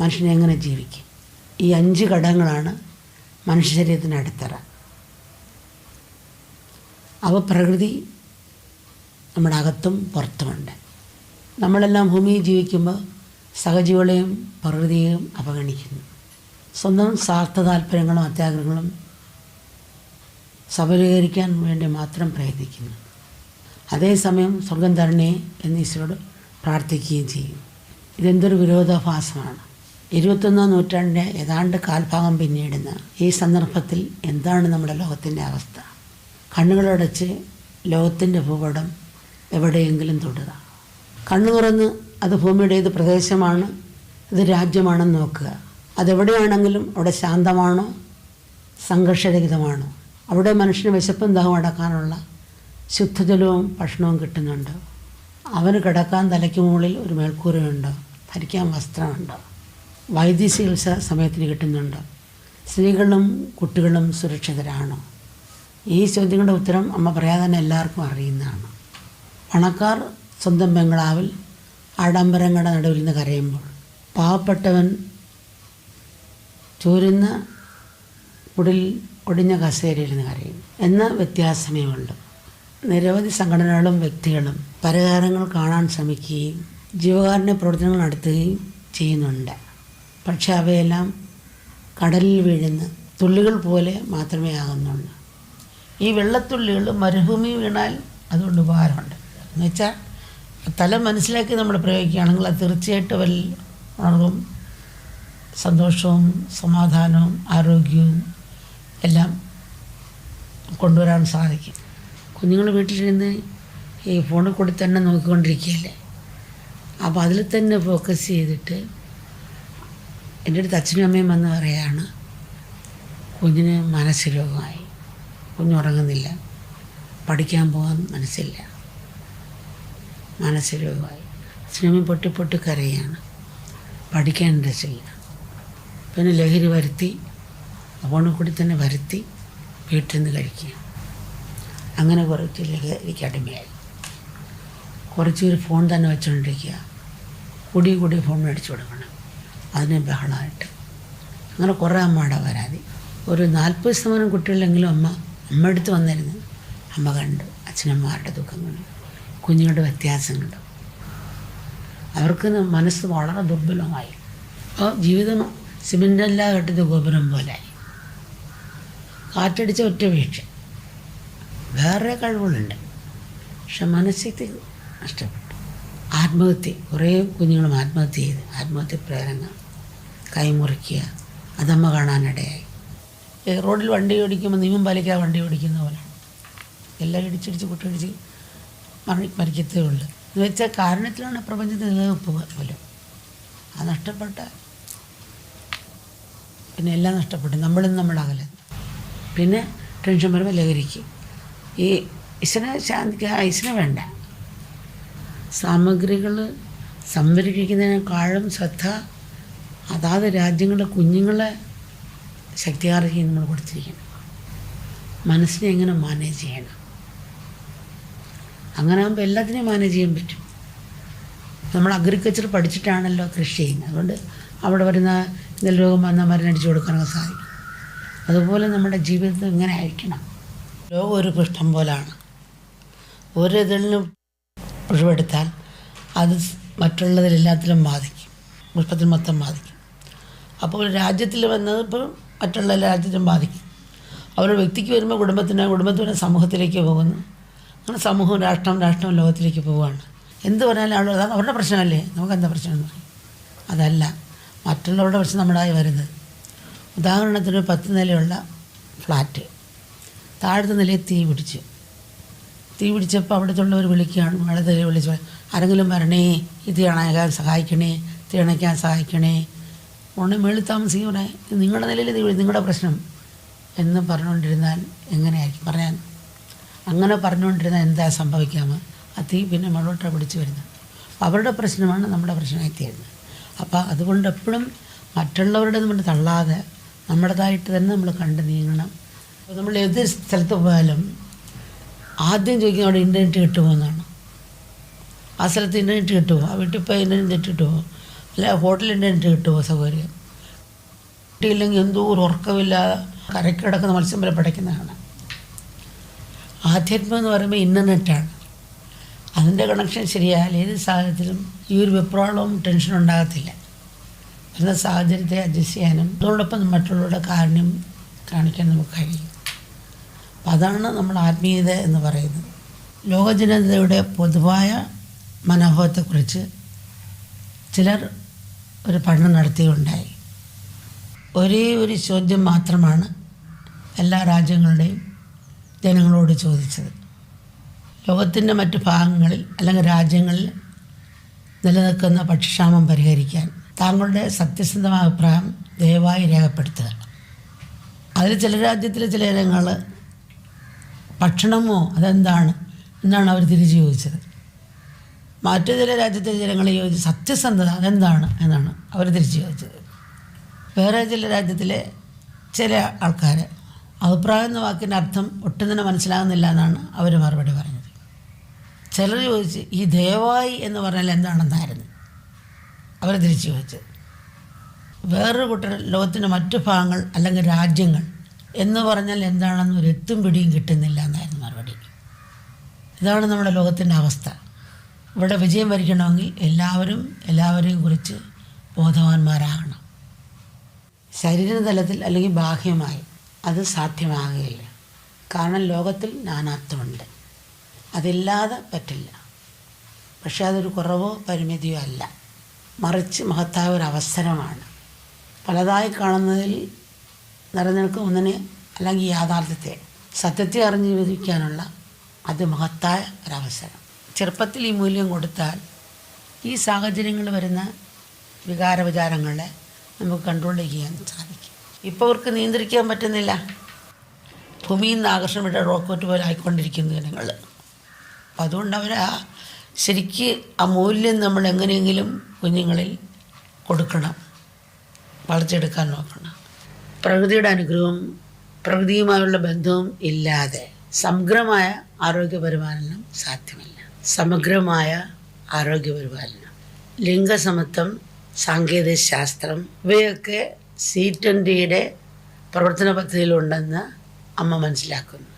മനുഷ്യനെ എങ്ങനെ ജീവിക്കും? ഈ 5 ഘടകങ്ങളാണ് മനുഷ്യ ശരീരത്തിൻ്റെ അടിത്തറ. അവ പ്രകൃതി നമ്മുടെ അകത്തും പുറത്തുമുണ്ട്. നമ്മളെല്ലാം ഭൂമിയിൽ ജീവിക്കുമ്പോൾ സഹജീവികളെയും പ്രകൃതിയെയും അവഗണിക്കുന്നു. സ്വന്തം സ്വാർത്ഥ താല്പര്യങ്ങളും അത്യാഗ്രഹങ്ങളും സബലീകരിക്കാൻ വേണ്ടി മാത്രം പ്രയത്നിക്കുന്നു. അതേസമയം സ്വർഗം തരണേ എന്ന് ഈശ്വരോട് പ്രാർത്ഥിക്കുകയും ചെയ്യും. ഇതെന്തൊരു വിരോധാഭാസമാണ്. 21-ാം നൂറ്റാണ്ടിൻ്റെ ഏതാണ്ട് കാൽഭാഗം പിന്നിടുന്ന ഈ സന്ദർഭത്തിൽ എന്താണ് നമ്മുടെ ലോകത്തിൻ്റെ അവസ്ഥ? കണ്ണുകളടച്ച് ലോകത്തിൻ്റെ ഭൂപടം എവിടെയെങ്കിലും തൊടുക. കണ്ണു തുറന്ന് അത് ഭൂമിയുടെ ഏത് പ്രദേശമാണ്, ഇത് രാജ്യമാണെന്ന് നോക്കുക. അതെവിടെയാണെങ്കിലും അവിടെ ശാന്തമാണോ, സംഘർഷരഹിതമാണോ? അവിടെ മനുഷ്യന് വിശപ്പും ദാഹവും അടക്കാനുള്ള ശുദ്ധജലവും ഭക്ഷണവും കിട്ടുന്നുണ്ടോ? അവന് കിടക്കാൻ തലയ്ക്ക് മുകളിൽ ഒരു മേൽക്കൂരയുണ്ടോ? ധരിക്കാൻ വസ്ത്രമുണ്ടോ? വൈദ്യ ചികിത്സ സമയത്തിന് കിട്ടുന്നുണ്ടോ? സ്ത്രീകളും കുട്ടികളും സുരക്ഷിതരാണോ? ഈ ചോദ്യങ്ങളുടെ ഉത്തരം അമ്മ പറയാതെ തന്നെ എല്ലാവർക്കും അറിയുന്നതാണ്. പണക്കാർ സ്വന്തം ബംഗ്ലാവിൽ ആഡംബരങ്ങളുടെ നടുവിൽ നിന്ന് കരയുമ്പോൾ പാവപ്പെട്ടവൻ ചോരുന്ന കുടിൽ ഒടിഞ്ഞ കസേരയിൽ നിന്ന് കരയും എന്ന വ്യത്യാസമേ ഉള്ളൂ. നിരവധി സംഘടനകളും വ്യക്തികളും പരിഹാരങ്ങൾ കാണാൻ ശ്രമിക്കുകയും ജീവകാരുണ്യ പ്രവർത്തനങ്ങൾ നടത്തുകയും ചെയ്യുന്നുണ്ട്. പക്ഷെ അവയെല്ലാം കടലിൽ വീഴുന്ന തുള്ളികൾ പോലെ മാത്രമേ ആകുന്നുള്ളൂ. ഈ വെള്ളത്തുള്ളികൾ മരുഭൂമി വീണാൽ അതുകൊണ്ട് ഉപകാരമുണ്ട്. എന്നുവെച്ചാൽ തലം മനസ്സിലാക്കി നമ്മൾ പ്രയോഗിക്കുകയാണെങ്കിൽ അത് തീർച്ചയായിട്ടും അവരിൽ ഉണർവും സന്തോഷവും സമാധാനവും ആരോഗ്യവും എല്ലാം കൊണ്ടുവരാൻ സാധിക്കും. കുഞ്ഞുങ്ങൾ വീട്ടിലിരുന്ന് ഈ ഫോണിൽ കൂടി തന്നെ നോക്കിക്കൊണ്ടിരിക്കുകയല്ലേ. അപ്പോൾ അതിൽ തന്നെ ഫോക്കസ് ചെയ്തിട്ട് എൻ്റെ അടുത്ത് അച്ഛനും അമ്മയും വന്ന് പറയുകയാണ്, കുഞ്ഞിന് മാനസിക രോഗമായി, കുഞ്ഞുറങ്ങുന്നില്ല, പഠിക്കാൻ പോകാൻ മനസ്സില്ല, മാനസിക രോഗമായി. അച്ഛനും അമ്മയും പൊട്ടി പൊട്ടി കരയാണ്, പഠിക്കാൻ ഇൻട്രസ്റ്റ് ഇല്ല. പിന്നെ ലഹരി വരുത്തി, ഫോണിൽ കൂടി തന്നെ വരുത്തി വീട്ടിൽ നിന്ന് കഴിക്കുക. അങ്ങനെ കുറച്ച് ലഹരിക്ക് അടിമയായി. കുറച്ച് ഒരു ഫോൺ തന്നെ വെച്ചുകൊണ്ടിരിക്കുക, കൂടി ഫോൺ മേടിച്ചു കൊടുക്കണം, അതിന് ബഹളമായിട്ട്. അങ്ങനെ കുറേ അമ്മയുടെ പരാതി. ഒരു 40% കുട്ടികളെങ്കിലും അമ്മ അടുത്ത് വന്നിരുന്നു. അമ്മ കണ്ടു അച്ഛനമ്മമാരുടെ ദുഃഖം കണ്ടു, കുഞ്ഞുങ്ങളുടെ വ്യത്യാസം കണ്ടു. അവർക്ക് മനസ്സ് വളരെ ദുർബലമായി. അപ്പോൾ ജീവിതം സിമെൻ്റെല്ലാം കെട്ടിയത് ഗോപുരം പോലായി. കാറ്റടിച്ച ഒറ്റ വീഴ്ച. വേറെ കഴിവുകളുണ്ട്, പക്ഷെ മനസ്സിക്ക് നഷ്ടപ്പെട്ടു. ആത്മഹത്യ, കുറേ കുഞ്ഞുങ്ങളും ആത്മഹത്യ ചെയ്ത്, ആത്മഹത്യ പ്രേരണങ്ങൾ, കൈമുറിക്കുക, അതമ്മ കാണാനിടയായി. റോഡിൽ വണ്ടി ഓടിക്കുമ്പോൾ നിയമം പാലിക്കാതെ വണ്ടി ഓടിക്കുന്ന പോലെയാണ്. എല്ലാം ഇടിച്ചിടിച്ച് കുട്ടിയടിച്ച് മരിക്കത്തേ ഉള്ളൂ. എന്ന് വെച്ചാൽ കാരണത്തിലാണ് പ്രപഞ്ചത്തിൽ നിലനിൽപ്പ് പോലും. അത് നഷ്ടപ്പെട്ട പിന്നെ എല്ലാം നഷ്ടപ്പെട്ടു. നമ്മളും നമ്മുടെ അകലെ. പിന്നെ ടെൻഷൻ വരുമ്പോൾ ലഹരിക്ക്. ഈ ശാന്തിക്ക് ഐസിനെ വേണ്ട. സാമഗ്രികൾ സംഭരിക്കുന്നതിനേക്കാളും ശ്രദ്ധ അതാത് രാജ്യങ്ങളുടെ കുഞ്ഞുങ്ങളെ ശക്തിയാർജിക്കാൻ നമ്മൾ കൊടുത്തിരിക്കണം. മനസ്സിനെ എങ്ങനെ മാനേജ് ചെയ്യണം. അങ്ങനെ ആകുമ്പോൾ എല്ലാത്തിനെയും മാനേജ് ചെയ്യാൻ പറ്റും. നമ്മൾ അഗ്രികൾച്ചർ പഠിച്ചിട്ടാണല്ലോ കൃഷി ചെയ്യുന്നത്. അതുകൊണ്ട് അവിടെ വരുന്ന എന്തെങ്കിലും രോഗം വന്നാൽ മരുന്നടിച്ച് കൊടുക്കാനൊക്കെ സാധിക്കും. അതുപോലെ നമ്മുടെ ജീവിതത്തിൽ ഇങ്ങനെ ആയിരിക്കണം. ലോകം ഒരു പുഷ്പം പോലാണ്. ഒരു ഇതിലും പുഷ്പമെടുത്താൽ അത് മറ്റുള്ളതിലെല്ലാത്തിലും ബാധിക്കും, പുഷ്പത്തിൽ മൊത്തം ബാധിക്കും. അപ്പോൾ ഒരു രാജ്യത്തിൽ വന്നത് ഇപ്പോൾ മറ്റുള്ള എല്ലാ രാജ്യത്തിലും ബാധിക്കും. അവരുടെ വ്യക്തിക്ക് വരുമ്പോൾ കുടുംബത്തിന് സമൂഹത്തിലേക്ക് പോകുന്നു. അങ്ങനെ സമൂഹവും രാഷ്ട്രവും ലോകത്തിലേക്ക് പോവുകയാണ്. എന്ത് പറഞ്ഞാലും അത് അവരുടെ പ്രശ്നമല്ലേ, നമുക്കെന്താ പ്രശ്നമെന്ന് പറയും. അതല്ല, മറ്റുള്ളവരുടെ പ്രശ്നം നമ്മുടായി വരുന്നത്. ഉദാഹരണത്തിന് 10 നിലയുള്ള ഫ്ലാറ്റ്, താഴത്തെ നിലയിൽ തീ പിടിച്ചപ്പോൾ അവിടുത്തുള്ളവർ വിളിക്കുകയാണ്, മേളത്തെ നിലയിൽ വിളിച്ച് ആരെങ്കിലും വരണേ, ഈ തീ അണയ്ക്കാൻ സഹായിക്കണേ, തീ അണയ്ക്കാൻ സഹായിക്കണേ, ഉടനെ മേളിൽ താമസിക്കണേ, നിങ്ങളുടെ നിലയിൽ നിങ്ങളുടെ പ്രശ്നം എന്ന് പറഞ്ഞുകൊണ്ടിരുന്നാൽ എങ്ങനെയായിരിക്കും പറയാൻ? അങ്ങനെ പറഞ്ഞുകൊണ്ടിരുന്നാൽ എന്താ സംഭവിക്കാമോ? ആ തീ പിന്നെ മേളോട്ടാണ് പിടിച്ച് വരുന്നത്. അവരുടെ പ്രശ്നമാണ് നമ്മുടെ പ്രശ്നമായി തീരുന്നത്. അപ്പോൾ അതുകൊണ്ട് എപ്പോഴും മറ്റുള്ളവരുടെ നമ്മൾ തള്ളാതെ നമ്മുടേതായിട്ട് തന്നെ നമ്മൾ കണ്ട് നീങ്ങണം. അപ്പോൾ നമ്മൾ ഏത് സ്ഥലത്ത് പോയാലും ആദ്യം ചോദിക്കുന്നത് അവിടെ ഇൻ്റർനെറ്റ് കിട്ടുമോ എന്നാണ്. ആ സ്ഥലത്ത് ഇൻ്റർനെറ്റ് കിട്ടുമോ, ആ വീട്ടിൽ പോയി ഇൻ്റർനെറ്റ് കിട്ടുമോ, അല്ല ഹോട്ടലിൽ ഇൻ്റർനെറ്റ് കിട്ടുമോ സൗകര്യം. കിട്ടിയില്ലെങ്കിൽ എന്തോ ഒരു ഉറക്കമില്ലാതെ കരയ്ക്ക് കിടക്കുന്ന മത്സ്യം വരെ പടയ്ക്കുന്നതാണ്. ആധ്യാത്മം എന്ന് പറയുമ്പോൾ ഇൻ്റർനെറ്റാണ്. അതിൻ്റെ കണക്ഷൻ ശരിയായാൽ ഏത് സാഹചര്യത്തിലും ഈ ഒരു വെപ്രാളവും ടെൻഷനും ഉണ്ടാകത്തില്ല. വരുന്ന സാഹചര്യത്തെ അഡ്ജസ്റ്റ് ചെയ്യാനും അതോടൊപ്പം മറ്റുള്ളവരുടെ കാരുണ്യം കാണിക്കാൻ നമുക്ക് കഴിയും. അപ്പം അതാണ് നമ്മൾ ആത്മീയത എന്ന് പറയുന്നത്. ലോകജനതയുടെ പൊതുവായ മനോഭാവത്തെക്കുറിച്ച് ചിലർ ഒരു പഠനം നടത്തുകയുണ്ടായി. ഒരേ ഒരു ചോദ്യം മാത്രമാണ് എല്ലാ രാജ്യങ്ങളുടെയും ജനങ്ങളോട് ചോദിച്ചത്. ലോകത്തിൻ്റെ മറ്റ് ഭാഗങ്ങളിൽ അല്ലെങ്കിൽ രാജ്യങ്ങളിൽ നിലനിൽക്കുന്ന ഭക്ഷ്യക്ഷാമം പരിഹരിക്കാൻ താങ്കളുടെ സത്യസന്ധമായ അഭിപ്രായം ദയവായി രേഖപ്പെടുത്തുക. അതിൽ ചില രാജ്യത്തിലെ ചില ജനങ്ങൾ ഭക്ഷണമോ അതെന്താണ് എന്നാണ് അവർ തിരിച്ചു ചോദിച്ചത്. മറ്റു ചില രാജ്യത്തെ ജനങ്ങൾ ചോദിച്ചു സത്യസന്ധത അതെന്താണ് എന്നാണ് അവർ തിരിച്ചു ചോദിച്ചത്. വേറെ ചില രാജ്യത്തിലെ ചില ആൾക്കാർ അഭിപ്രായം എന്ന വാക്കിൻ്റെ അർത്ഥം ഒട്ടും തന്നെ മനസ്സിലാകുന്നില്ല എന്നാണ് അവർ മറുപടി പറഞ്ഞത്. ചിലർ ചോദിച്ച് ഈ ദയവായി എന്ന് പറഞ്ഞാൽ എന്താണെന്നായിരുന്നു അവർ തിരിച്ചു ചോദിച്ചത്. വേറൊരു കൂട്ടർ ലോകത്തിൻ്റെ മറ്റു ഭാഗങ്ങൾ അല്ലെങ്കിൽ രാജ്യങ്ങൾ എന്ന് പറഞ്ഞാൽ എന്താണെന്ന് ഒരു എത്തും പിടിയും കിട്ടുന്നില്ല എന്നായിരുന്നു മറുപടി. ഇതാണ് നമ്മുടെ ലോകത്തിൻ്റെ അവസ്ഥ. ഇവിടെ വിജയം വരിക്കണമെങ്കിൽ എല്ലാവരെയും കുറിച്ച് ബോധവാന്മാരാകണം. ശരീരതലത്തിൽ അല്ലെങ്കിൽ ബാഹ്യമായി അത് സാധ്യമാകുകയില്ല. കാരണം ലോകത്തിൽ നാനാത്വമുണ്ട്, അതില്ലാതെ പറ്റില്ല. പക്ഷേ അതൊരു കുറവോ പരിമിതിയോ അല്ല, മറിച്ച് മഹത്തായ ഒരു അവസരമാണ്. പലതായി കാണുന്നതിൽ നിലനിൽക്കുന്ന ഒന്നിനെ അല്ലെങ്കിൽ യാഥാർത്ഥ്യത്തെ സത്യത്തെ അറിഞ്ഞ് ജീവിക്കാനുള്ള അതിമഹത്തായ ഒരവസരം. ചെറുപ്പത്തിൽ ഈ മൂല്യം കൊടുത്താൽ ഈ സാഹചര്യങ്ങളിൽ വരുന്ന വികാരവിചാരങ്ങളെ നമുക്ക് കൺട്രോൾ ചെയ്യാൻ സാധിക്കും. ഇപ്പോൾ അവർക്ക് നിയന്ത്രിക്കാൻ പറ്റുന്നില്ല. ഭൂമിയിൽ നിന്ന് ആകർഷണപ്പെട്ട റോക്കറ്റ് പോലെ ആയിക്കൊണ്ടിരിക്കുന്നു ജനങ്ങൾ. അപ്പം അതുകൊണ്ട് അവർ ശരിക്ക് ആ മൂല്യം നമ്മൾ എങ്ങനെയെങ്കിലും കുഞ്ഞുങ്ങളിൽ കൊടുക്കണം, വളർത്തിയെടുക്കാൻ നോക്കണം. പ്രകൃതിയുടെ അനുഗ്രഹവും പ്രകൃതിയുമായുള്ള ബന്ധവും ഇല്ലാതെ സമഗ്രമായ ആരോഗ്യപരിപാലനം സാധ്യമല്ല. സമഗ്രമായ ആരോഗ്യപരിപാലനം, ലിംഗസമത്വം, സാങ്കേതിക ശാസ്ത്രം ഇവയൊക്കെ C20യുടെ പ്രവർത്തന പദ്ധതിയിലുണ്ടെന്ന് അമ്മ മനസ്സിലാക്കുന്നു.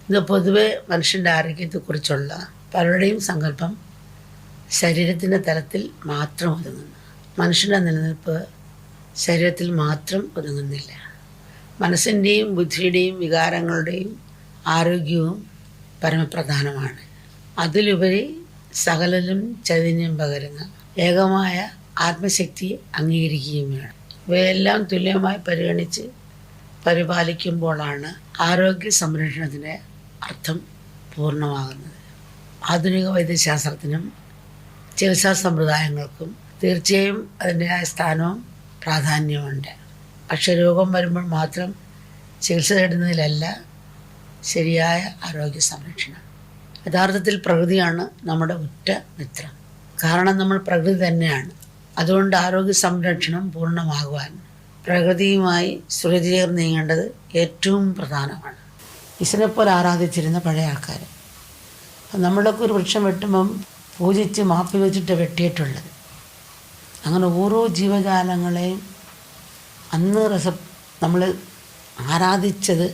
ഇത് പൊതുവെ മനുഷ്യൻ്റെ ആരോഗ്യത്തെക്കുറിച്ചുള്ള പലരുടെയും സങ്കല്പം ശരീരത്തിൻ്റെ തലത്തിൽ മാത്രം ഒതുങ്ങുന്നു. മനുഷ്യൻ്റെ നിലനിൽപ്പ് ശരീരത്തിൽ മാത്രം ഒതുങ്ങുന്നില്ല. മനസ്സിൻ്റെയും ബുദ്ധിയുടെയും വികാരങ്ങളുടെയും ആരോഗ്യവും പരമപ്രധാനമാണ്. അതിലുപരി സകലരും ചൈതന്യം പകരുന്ന ഏകമായ ആത്മശക്തി അംഗീകരിക്കുകയും വേണം. ഇവയെല്ലാം തുല്യമായി പരിഗണിച്ച് പരിപാലിക്കുമ്പോഴാണ് ആരോഗ്യ സംരക്ഷണത്തിൻ്റെ അർത്ഥം പൂർണ്ണമാകുന്നത്. ആധുനിക വൈദ്യശാസ്ത്രത്തിനും ചികിത്സാ സമ്പ്രദായങ്ങൾക്കും തീർച്ചയായും അതിൻ്റെതായ സ്ഥാനവും പ്രാധാന്യമുണ്ട്. പക്ഷെ രോഗം വരുമ്പോൾ മാത്രം ചികിത്സ തേടുന്നതിലല്ല ശരിയായ ആരോഗ്യ സംരക്ഷണം. യഥാർത്ഥത്തിൽ പ്രകൃതിയാണ് നമ്മുടെ ഉറ്റ മിത്രം. കാരണം നമ്മൾ പ്രകൃതി തന്നെയാണ്. അതുകൊണ്ട് ആരോഗ്യ സംരക്ഷണം പൂർണ്ണമാകുവാൻ പ്രകൃതിയുമായി സുരചേർന്ന് നീങ്ങേണ്ടത് ഏറ്റവും പ്രധാനമാണ്. ഈശ്വരനെപ്പോലെ ആരാധിച്ചിരുന്ന പഴയ ആൾക്കാർ. നമ്മളൊക്കെ ഒരു വൃക്ഷം വെട്ടുമ്പം പൂജിച്ച് മാപ്പി വെച്ചിട്ട് വെട്ടിയിട്ടുള്ളത്. അങ്ങനെ ഓരോ ജീവജാലങ്ങളെയും അന്ന് നമ്മൾ ആരാധിച്ചത്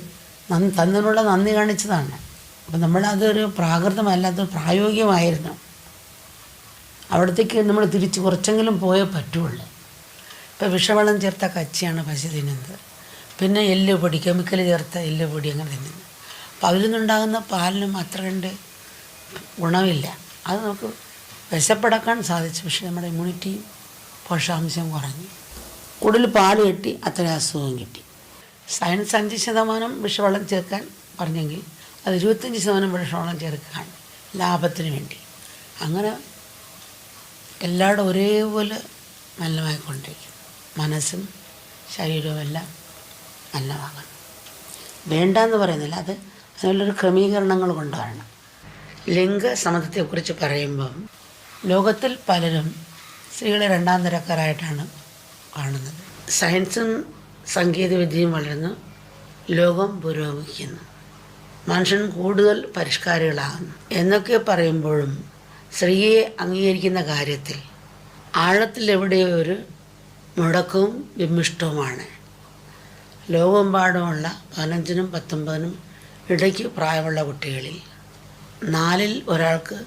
തന്നതിനുള്ള നന്ദി കാണിച്ചതാണ്. അപ്പം നമ്മളതൊരു പ്രാകൃതമല്ലാത്ത പ്രായോഗികമായിരുന്നു. അവിടത്തേക്ക് നമ്മൾ തിരിച്ച് കുറച്ചെങ്കിലും പോയേ പറ്റുള്ളൂ. ഇപ്പോൾ വിഷവെള്ളം ചേർത്ത കച്ചിയാണ് പശു തിന്നുന്നത്. പിന്നെ എല്ലുപൊടി, കെമിക്കൽ ചേർത്ത എല്ലുപൊടി അങ്ങനെ തിന്നുന്നത്. അപ്പം അതിൽ നിന്നുണ്ടാകുന്ന പാലിനും അത്ര കണ്ട് ഗുണമില്ല. അത് നമുക്ക് വിശപ്പടക്കാൻ സാധിച്ചു. പക്ഷേ നമ്മുടെ ഇമ്മ്യൂണിറ്റിയും പോഷകാംശം കുറഞ്ഞു. കൂടുതൽ പാല് കിട്ടി, അത്ര അസുഖം കിട്ടി. സയൻസ് 5% വിഷവെള്ളം ചേർക്കാൻ പറഞ്ഞെങ്കിൽ അത് 25% വിഷവെള്ളം ചേർക്കാൻ ലാഭത്തിന് വേണ്ടി. അങ്ങനെ എല്ലാവരും ഒരേപോലെ നല്ലതായിക്കൊണ്ടിരിക്കും. മനസ്സും ശരീരവും എല്ലാം നല്ലതാകണം. വേണ്ടെന്ന് പറയുന്നില്ല, അത് അതിനുള്ളൊരു ക്രമീകരണങ്ങൾ കൊണ്ടുവരണം. ലിംഗസമത്വത്തെക്കുറിച്ച് പറയുമ്പം ലോകത്തിൽ പലരും സ്ത്രീകളെ രണ്ടാം തരക്കാരായിട്ടാണ് കാണുന്നത്. സയൻസും സാങ്കേതികവിദ്യയും വളർന്നു, ലോകം പുരോഗമിക്കുന്നു, മനുഷ്യൻ കൂടുതൽ പരിഷ്കാരികളാകുന്നു എന്നൊക്കെ പറയുമ്പോഴും സ്ത്രീയെ അംഗീകരിക്കുന്ന കാര്യത്തിൽ ആഴത്തിൽ എവിടെയോ ഒരു മുടക്കവും വിമിഷ്ടവുമാണ്. ലോകമെമ്പാടുമുള്ള 15നും 19നും ഇടയ്ക്ക് പ്രായമുള്ള കുട്ടികളിൽ 4-ൽ ഒരാൾക്ക്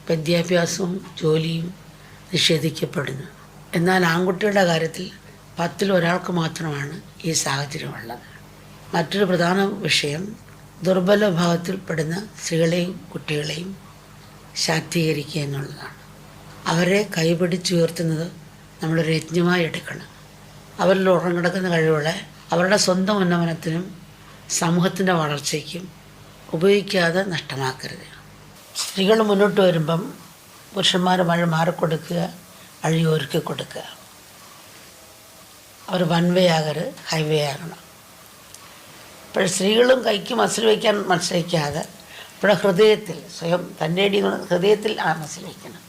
വിദ്യാഭ്യാസവും ജോലിയും നിഷേധിക്കപ്പെടുന്നു. എന്നാൽ ആൺകുട്ടികളുടെ കാര്യത്തിൽ 10-ൽ ഒരാൾക്ക് മാത്രമാണ് ഈ സാഹചര്യമുള്ളത്. മറ്റൊരു പ്രധാന വിഷയം ദുർബല വിഭാഗത്തിൽപ്പെടുന്ന സ്ത്രീകളെയും കുട്ടികളെയും ശാക്തീകരിക്കുക എന്നുള്ളതാണ്. അവരെ കൈപിടിച്ചുയർത്തുന്നത് നമ്മളൊരു യജ്ഞമായി എടുക്കണം. അവരിൽ ഉറങ്ങിടക്കുന്ന കഴിവുകളെ അവരുടെ സ്വന്തം ഉന്നമനത്തിനും സമൂഹത്തിൻ്റെ വളർച്ചയ്ക്കും ഉപയോഗിക്കാതെ നഷ്ടമാക്കരുത്. സ്ത്രീകൾ മുന്നോട്ട് വരുമ്പം പുരുഷന്മാർ മാറിക്കൊടുക്കുക, വഴിയൊരുക്കി കൊടുക്കുക. അവർ വൺ വേ ആകരുത്, ഹൈവേ ആകണം. ഇപ്പോൾ സ്ത്രീകളും കൈക്ക് മസിൽ വയ്ക്കാൻ മത്സരിക്കാതെ ഇവിടെ ഹൃദയത്തിൽ സ്വയം തൻ്റെ ഹൃദയത്തിൽ ആ മസിൽ വയ്ക്കണം.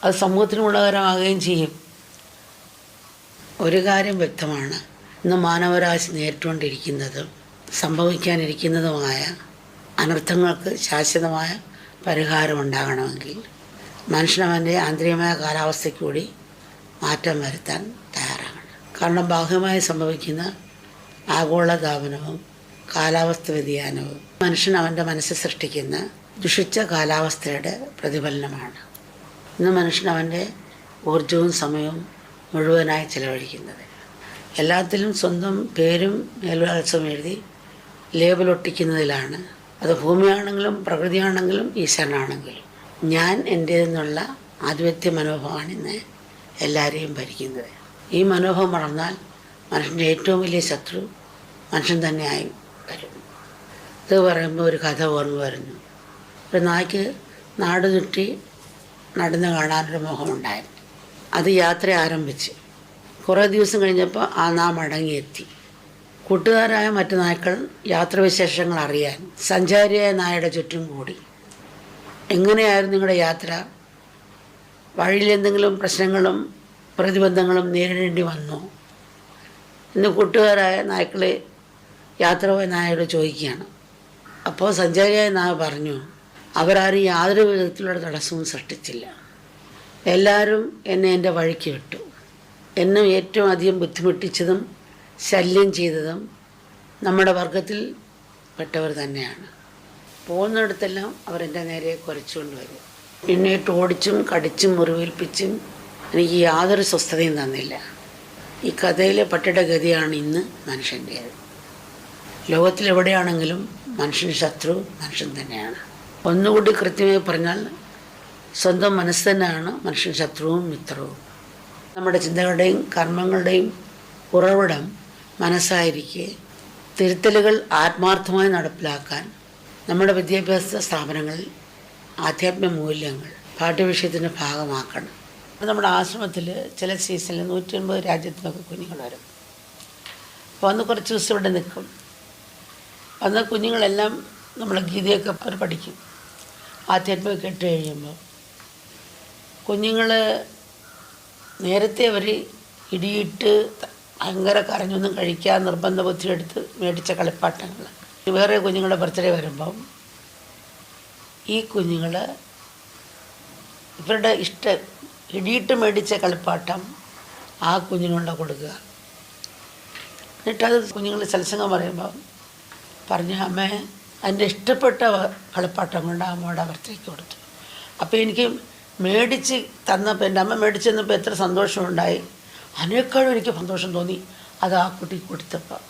അത് സമൂഹത്തിന് ഗുണകരമാകുകയും ചെയ്യും. ഒരു കാര്യം വ്യക്തമാണ്, ഇന്ന് മാനവരാശി നേരിട്ടുകൊണ്ടിരിക്കുന്നതും സംഭവിക്കാനിരിക്കുന്നതുമായ അനർത്ഥങ്ങൾക്ക് ശാശ്വതമായ പരിഹാരമുണ്ടാകണമെങ്കിൽ മനുഷ്യനവൻ്റെ ആന്തരികമായ കാലാവസ്ഥയ്ക്ക് കൂടി മാറ്റം വരുത്താൻ തയ്യാറാകണം. കാരണം ബാഹ്യമായി സംഭവിക്കുന്ന ആഗോളതാപനവും കാലാവസ്ഥ വ്യതിയാനവും മനുഷ്യൻ അവൻ്റെ മനസ്സിൽ സൃഷ്ടിക്കുന്ന ദുഷിച്ച കാലാവസ്ഥയുടെ പ്രതിഫലനമാണ്. ഇന്ന് മനുഷ്യൻ അവൻ്റെ ഊർജവും സമയവും മുഴുവനായി ചെലവഴിക്കുന്നത് എല്ലാത്തിലും സ്വന്തം പേരും മേൽവിലാസവും എഴുതി ലേബലൊട്ടിക്കുന്നതിലാണ്. അത് ഭൂമിയാണെങ്കിലും പ്രകൃതിയാണെങ്കിലും ഈശ്വരനാണെങ്കിലും ഞാൻ എൻ്റേതെന്നുള്ള ആധിപത്യ മനോഭാവമാണ് ഇന്ന് എല്ലാവരെയും ഭരിക്കുന്നത്. ഈ മനോഭാവം വളർന്നാൽ മനുഷ്യൻ്റെ ഏറ്റവും വലിയ ശത്രു മനുഷ്യൻ തന്നെയായി വരും. ഇത് പറയുമ്പോൾ ഒരു കഥ ഓർമ്മ വരുന്നു. ഒരു നായ്ക്ക് നാട് ചുറ്റി നടന്ന് കാണാനൊരു മോഹമുണ്ടായിരുന്നു. അത് യാത്ര ആരംഭിച്ച് കുറേ ദിവസം കഴിഞ്ഞപ്പോൾ ആ നാം മടങ്ങിയെത്തി. കൂട്ടുകാരായ മറ്റു നായ്ക്കൾ യാത്രാവിശേഷങ്ങൾ അറിയാൻ സഞ്ചാരിയായ നായയുടെ ചുറ്റും കൂടി. എങ്ങനെയായിരുന്നു നിങ്ങളുടെ യാത്ര? വഴിയിൽ എന്തെങ്കിലും പ്രശ്നങ്ങളും പ്രതിബന്ധങ്ങളും നേരിടേണ്ടി വന്നോ എന്ന് കൂട്ടുകാരായ നായ്ക്കളെ യാത്ര പോയ നായയോട് ചോദിക്കുകയാണ്. അപ്പോൾ സഞ്ചാരിയായ നായ പറഞ്ഞു, അവരാരും യാതൊരു വിധത്തിലുള്ള തടസ്സവും സൃഷ്ടിച്ചില്ല. എല്ലാവരും എന്നെ എൻ്റെ വഴിക്ക് വിട്ടു. എന്നെ ഏറ്റവും അധികം ബുദ്ധിമുട്ടിച്ചതും ശല്യം ചെയ്തതും നമ്മുടെ വർഗത്തിൽ പെട്ടവർ തന്നെയാണ്. പോകുന്നിടത്തെല്ലാം അവരെൻ്റെ നേരെ കുരച്ചുകൊണ്ട് വരും. പിന്നീട്ട് ഓടിച്ചും കടിച്ചും മുറിവേൽപ്പിച്ചും എനിക്ക് യാതൊരു സ്വസ്ഥതയും തന്നില്ല. ഈ കഥയിലെ പട്ടിയുടെ ഗതിയാണ് ഇന്ന് മനുഷ്യൻ്റേത്. ലോകത്തിലെവിടെയാണെങ്കിലും മനുഷ്യന് ശത്രു മനുഷ്യൻ തന്നെയാണ്. ഒന്നുകൂടി കൃത്യമായി പറഞ്ഞാൽ സ്വന്തം മനസ്സ് തന്നെയാണ് മനുഷ്യൻ ശത്രുവും മിത്രവും. നമ്മുടെ ചിന്തകളുടെയും കർമ്മങ്ങളുടെയും ഉറവിടം മനസ്സായിരിക്കെ തിരുത്തലുകൾ ആത്മാർത്ഥമായി നടപ്പിലാക്കാൻ നമ്മുടെ വിദ്യാഭ്യാസ സ്ഥാപനങ്ങളിൽ ആധ്യാത്മിക മൂല്യങ്ങൾ പാഠ്യവിഷയത്തിൻ്റെ ഭാഗമാക്കണം. നമ്മുടെ ആശ്രമത്തിൽ ചില സീസണിൽ 180 രാജ്യത്തിനൊക്കെ കുഞ്ഞുങ്ങൾ വരും. അപ്പോൾ അന്ന് കുറച്ച് ദിവസം ഇവിടെ നിൽക്കും. അന്ന് കുഞ്ഞുങ്ങളെല്ലാം നമ്മളെ ഗീതയൊക്കെ അവർ പഠിക്കും. ആധ്യാത്മിക കേട്ട് കഴിയുമ്പോൾ കുഞ്ഞുങ്ങൾ നേരത്തെ അവർ ഇടിയിട്ട് ഭയങ്കര കരഞ്ഞൊന്നും കഴിക്കാൻ നിർബന്ധ ബുദ്ധിയെടുത്ത് മേടിച്ച കളിപ്പാട്ടങ്ങൾ വേറെ കുഞ്ഞുങ്ങളുടെ ബർത്ത്ഡേ വരുമ്പം ഈ കുഞ്ഞുങ്ങൾ ഇവരുടെ ഇടിയിട്ട് മേടിച്ച കളിപ്പാട്ടം ആ കുഞ്ഞുങ്ങളുടെ കൊടുക്കുക. എന്നിട്ടത് കുഞ്ഞുങ്ങൾ സത്സംഗം പറയുമ്പോൾ പറഞ്ഞ അമ്മേ അതിൻ്റെ ഇഷ്ടപ്പെട്ട കളിപ്പാട്ടം കൊണ്ട് അമ്മയുടെ ബർത്ത്ഡേക്ക് കൊടുത്തു. അപ്പോൾ എനിക്ക് മേടിച്ച് തന്നപ്പോൾ എൻ്റെ അമ്മ മേടിച്ച് തന്നപ്പോൾ എത്ര സന്തോഷമുണ്ടായി, അതിനേക്കാളും എനിക്ക് സന്തോഷം തോന്നി അത് ആ കുട്ടിക്ക് കൊടുത്തപ്പോൾ.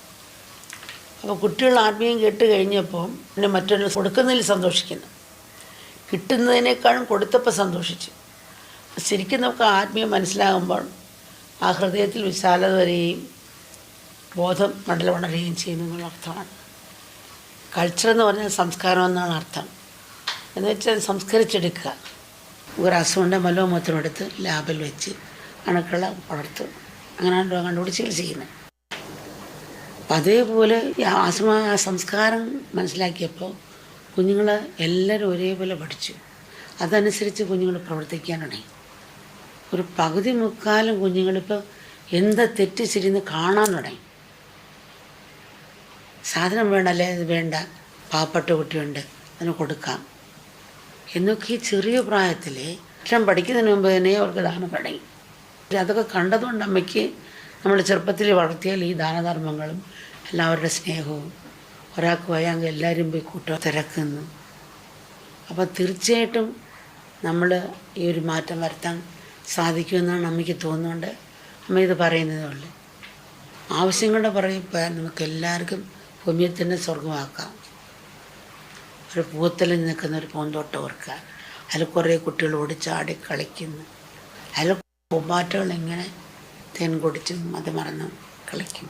അപ്പോൾ കുട്ടികൾ ആത്മീയം കേട്ട് കഴിഞ്ഞപ്പോൾ പിന്നെ മറ്റൊരു കൊടുക്കുന്നതിൽ സന്തോഷിക്കുന്നു, കിട്ടുന്നതിനേക്കാളും കൊടുത്തപ്പോൾ സന്തോഷിച്ചു. ശരിക്കും നമുക്ക് ആത്മീയം മനസ്സിലാകുമ്പോൾ ആ ഹൃദയത്തിൽ വിശാലത വരികയും ബോധം മണ്ഡലം വളരുകയും ചെയ്യുന്നു എന്നുള്ള അർത്ഥമാണ്. കൾച്ചർ എന്ന് പറഞ്ഞാൽ സംസ്കാരം എന്നാണ് അർത്ഥം. എന്ന് വെച്ചാൽ സംസ്കരിച്ചെടുക്കുക. ഒരു അസുഖൻ്റെ മലോമൂത്രം എടുത്ത് ലാബിൽ വെച്ച് അണുക്കളെ വളർത്തും, അങ്ങനെയാണ് കണ്ടുപിടിച്ച് ചികിത്സിക്കുന്നത്. അപ്പം അതേപോലെ ആ സംസ്കാരം മനസ്സിലാക്കിയപ്പോൾ കുഞ്ഞുങ്ങൾ എല്ലാവരും ഒരേപോലെ പഠിച്ചു. അതനുസരിച്ച് കുഞ്ഞുങ്ങൾ പ്രവർത്തിക്കാൻ തുടങ്ങി. ഒരു പകുതി മുക്കാലും കുഞ്ഞുങ്ങളിപ്പോൾ എന്താ തെറ്റ് ശരിയെന്ന് കാണാൻ തുടങ്ങി. സാധനം വേണ്ടല്ലേ, ഇത് വേണ്ട, പാവപ്പെട്ട കുട്ടിയുണ്ട്, അതിന് കൊടുക്കാം എന്നൊക്കെ ഈ ചെറിയ പ്രായത്തിൽ അക്ഷരം പഠിക്കുന്നതിന് മുമ്പ് തന്നെ അവർക്ക് ദാനം തുടങ്ങി. അതൊക്കെ കണ്ടതുകൊണ്ട് അമ്മയ്ക്ക് നമ്മൾ ചെറുപ്പത്തിൽ വളർത്തിയാൽ ഈ ദാനധർമ്മങ്ങളും എല്ലാവരുടെ സ്നേഹവും, ഒരാൾക്ക് വയ്യാങ്കിൽ എല്ലാവരും പോയി കൂട്ടോ തിരക്കുന്നു. അപ്പോൾ തീർച്ചയായിട്ടും നമ്മൾ ഈ ഒരു മാറ്റം വരുത്താൻ സാധിക്കുമെന്നാണ് അമ്മയ്ക്ക് തോന്നുന്നുണ്ട്. അമ്മ ഇത് പറയുന്നതേ ഉള്ളൂ. ആവശ്യങ്ങളുടെ പറയുമ്പോൾ നമുക്ക് എല്ലാവർക്കും ഭൂമിയെ തന്നെ സ്വർഗമാക്കാം. ഒരു പൂത്തലിൽ നിൽക്കുന്ന ഒരു പൂന്തോട്ടം ഓർക്കുക, അതിൽ കുറേ കുട്ടികൾ ഓടിച്ചാടി കളിക്കുന്നു, അതിൽ പൂമ്പാറ്റകൾ ഇങ്ങനെ തേൻ കുടിച്ചും അത് മറന്നും കളിക്കും.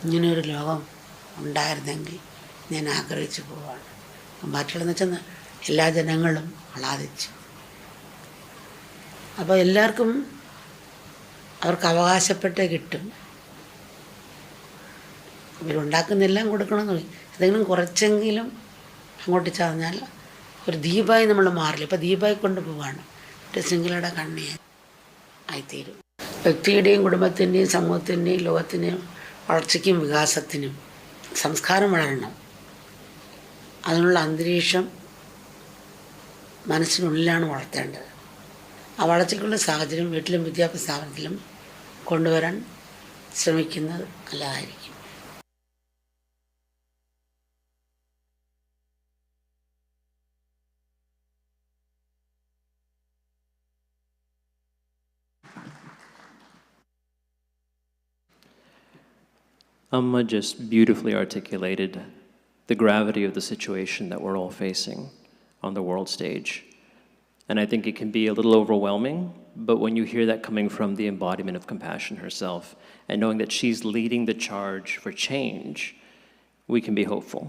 ഇങ്ങനെയൊരു ലോകം ഉണ്ടായിരുന്നെങ്കിൽ ഞാൻ ആഗ്രഹിച്ചു പോവാണ്. പൂമ്പാറ്റകളെന്ന് വെച്ചാൽ എല്ലാ ജനങ്ങളും ആഹ്ലാദിച്ചു. അപ്പോൾ എല്ലാവർക്കും അവർക്ക് അവകാശപ്പെട്ടേ കിട്ടും. ഇവരുണ്ടാക്കുന്നെല്ലാം കൊടുക്കണമെന്ന് പറയും. എന്തെങ്കിലും കുറച്ചെങ്കിലും അങ്ങോട്ട് ചതഞ്ഞാൽ ഒരു ദീപായി നമ്മൾ മാറില്ല. ഇപ്പോൾ ദീപായി കൊണ്ട് പോവാണ്, ഒരു ശൃംഖലയുടെ കണ്ണിയെ ആയിത്തീരും. വ്യക്തിയുടെയും കുടുംബത്തിൻ്റെയും സമൂഹത്തിൻ്റെയും ലോകത്തിൻ്റെയും വളർച്ചയ്ക്കും വികാസത്തിനും സംസ്കാരം വളരണം. അതിനുള്ള അന്തരീക്ഷം മനസ്സിനുള്ളിലാണ് വളർത്തേണ്ടത്. ആ വളർച്ചയ്ക്കുള്ള സാഹചര്യം വീട്ടിലും വിദ്യാഭ്യാസ സ്ഥാപനത്തിലും കൊണ്ടുവരാൻ ശ്രമിക്കുന്നത് നല്ലതായിരിക്കും. Amma just beautifully articulated the gravity of the situation that we're all facing on the world stage. And I think it can be a little overwhelming, but when you hear that coming from the embodiment of compassion herself, and knowing that she's leading the charge for change, we can be hopeful.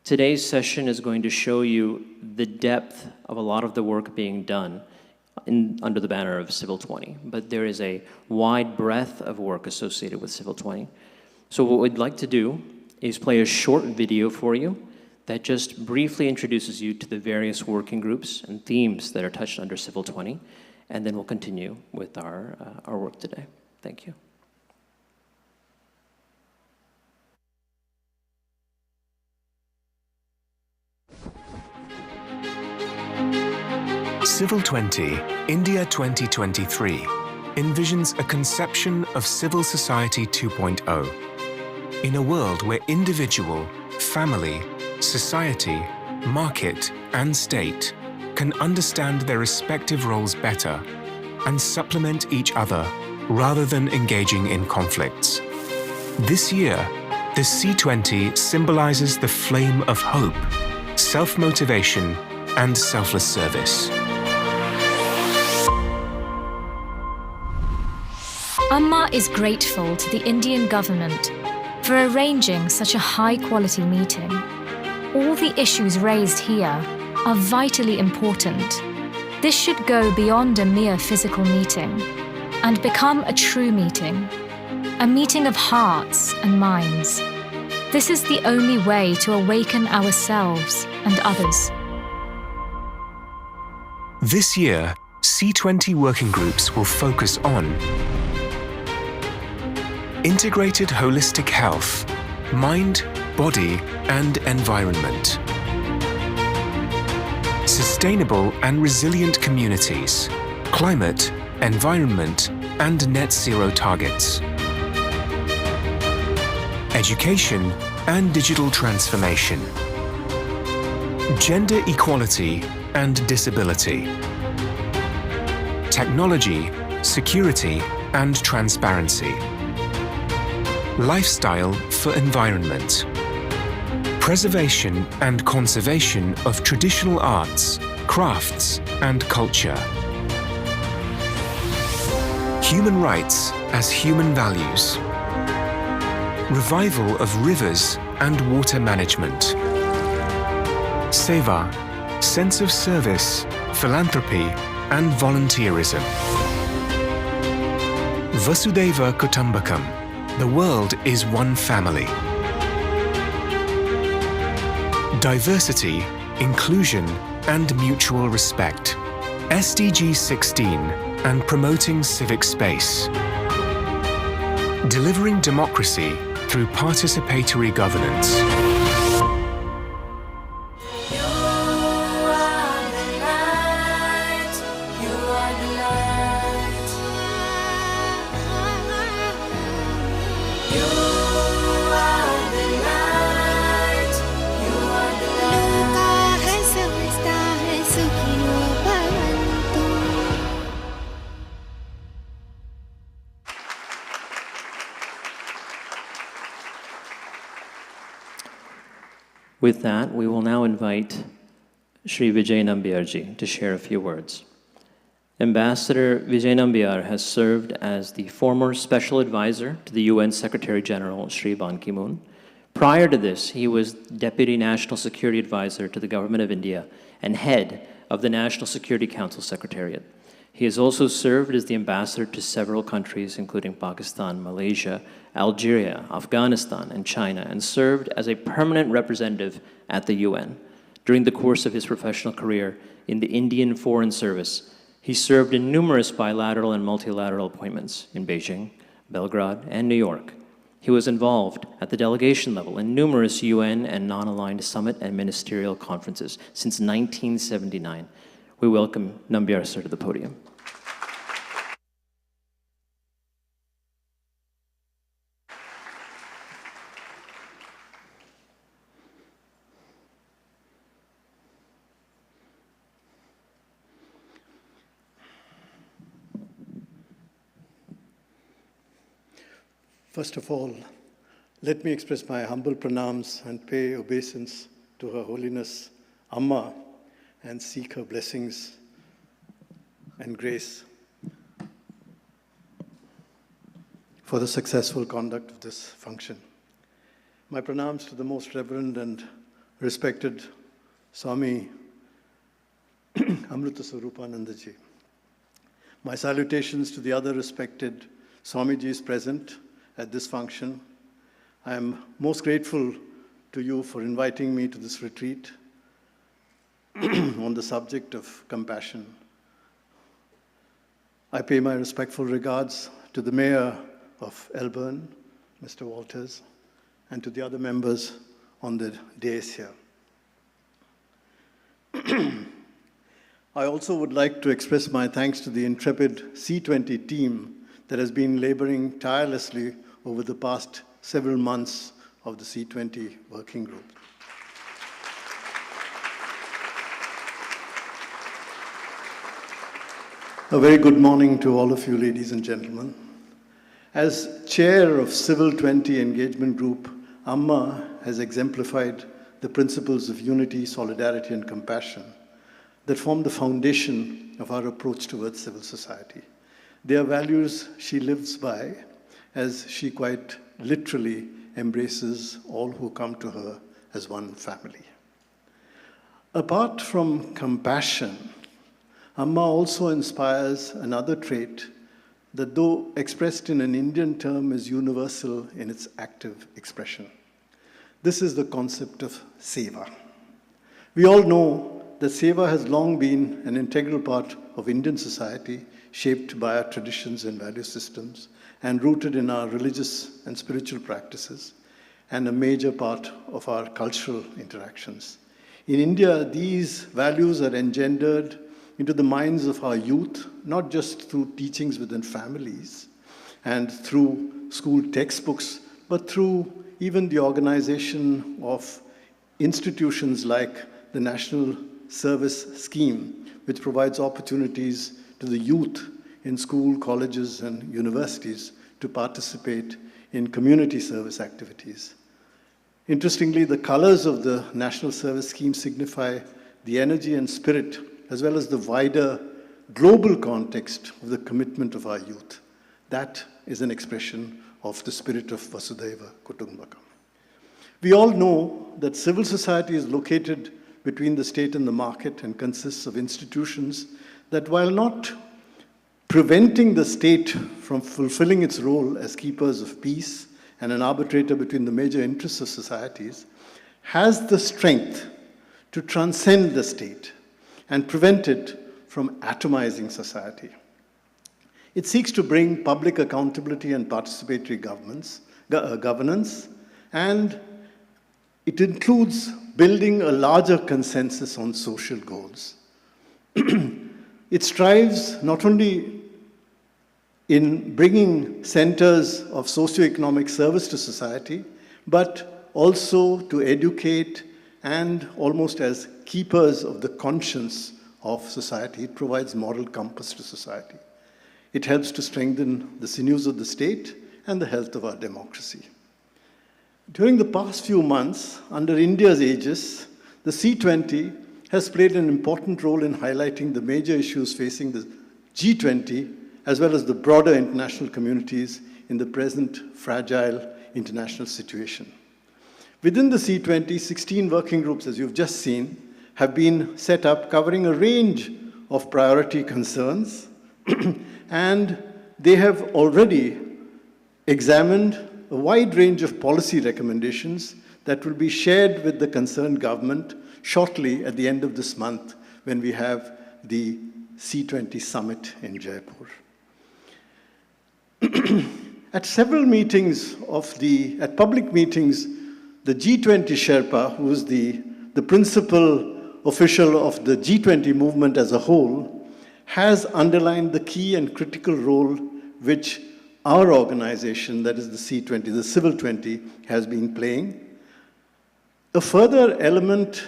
Today's session is going to show you the depth of a lot of the work being done under the banner of Civil 20, but there is a wide breadth of work associated with Civil 20. So what we'd like to do is play a short video for you that just briefly introduces you to the various working groups and themes that are touched under Civil 20, and then we'll continue with our work today. Thank you. Civil 20, India 2023, envisions a conception of civil society 2.0. In a world where individual, family, society, market, and state can understand their respective roles better and supplement each other rather than engaging in conflicts. This year, the C20 symbolizes the flame of hope, self-motivation, and selfless service. Amma is grateful to the Indian government for arranging such a high-quality meeting. All the issues raised here are vitally important. This should go beyond a mere physical meeting and become a true meeting, a meeting of hearts and minds. This is the only way to awaken ourselves and others. This year, C20 working groups will focus on integrated holistic health, mind, body, and environment. Sustainable and resilient communities, climate, environment, and net zero targets. Education and digital transformation. Gender equality and disability. Technology, security, and transparency. Lifestyle for environment. Preservation and conservation of traditional arts, crafts, and culture. Human rights as human values. Revival of rivers and water management. Seva, sense of service, philanthropy, and volunteerism. Vasudhaiva Kutumbakam. The world is one family. Diversity, inclusion, and mutual respect. SDG 16 and promoting civic space. Delivering democracy through participatory governance. With that, we will now invite Shri Vijay Nambiarji to share a few words. Ambassador Vijay Nambiar has served as the former special advisor to the UN Secretary General, Shri Ban Ki-moon. Prior to this, he was Deputy National Security Advisor to the Government of India and head of the National Security Council Secretariat. He has also served as the ambassador to several countries, including Pakistan, Malaysia, Algeria, Afghanistan, and China, and served as a permanent representative at the UN. During the course of his professional career in the Indian Foreign Service, he served in numerous bilateral and multilateral appointments in Beijing, Belgrade, and New York. He was involved at the delegation level in numerous UN and non-aligned summit and ministerial conferences since 1979. We welcome Nambiar sir to the podium. First of all, let me express my humble pranams and pay obeisance to Her Holiness Amma and seek her blessings and grace for the successful conduct of this function. My pranams to the most reverend and respected Swami Amrita Swarupanandaji. My salutations to the other respected Swamijis present at this function. I am most grateful to you for inviting me to this retreat on the subject of compassion. I pay my respectful regards to the Mayor of Elburn, Mr. Walters, and to the other members on the dais here. I also would like to express my thanks to the intrepid C20 team that has been laboring tirelessly over the past several months of the C20 working group. A very good morning to all of you, ladies and gentlemen. As chair of Civil 20 Engagement Group, Amma has exemplified the principles of unity, solidarity, and compassion that form the foundation of our approach towards civil society. They are values she lives by, as she quite literally embraces all who come to her as one family. Apart from compassion, Amma also inspires another trait that, though expressed in an Indian term, is universal in its active expression. This is the concept of seva. We all know that seva has long been an integral part of Indian society, shaped by our traditions and value systems, and rooted in our religious and spiritual practices, and a major part of our cultural interactions. In India, these values are engendered into the minds of our youth, not just through teachings within families and through school textbooks, but through even the organization of institutions like the National Service Scheme, which provides opportunities to the youth in school, colleges, and universities to participate in community service activities. Interestingly, the colors of the National Service Scheme signify the energy and spirit, as well as the wider global context of the commitment of our youth. That is an expression of the spirit of Vasudhaiva Kutumbakam. We all know that civil society is located between the state and the market and consists of institutions that, while not preventing the state from fulfilling its role as keepers of peace and an arbitrator between the major interests of societies, has the strength to transcend the state and prevent it from atomizing society. It seeks to bring public accountability and participatory governance, and it includes building a larger consensus on social goals. It strives not only in bringing centers of socioeconomic service to society, but also to educate and almost as keepers of the conscience of society. It provides moral compass to society. It helps to strengthen the sinews of the state and the health of our democracy. During the past few months, under India's aegis, the C20 has played an important role in highlighting the major issues facing the G20 as well as the broader international communities in the present fragile international situation. Within the C20, 16 working groups, as you've just seen, have been set up covering a range of priority concerns, and they have already examined a wide range of policy recommendations that will be shared with the concerned government shortly at the end of this month when we have the C20 summit in Jaipur. At several meetings at public meetings, the G20 Sherpa, who is the principal official of the G20 movement as a whole, has underlined the key and critical role which our organization, that is the C20, the Civil 20, has been playing. A further element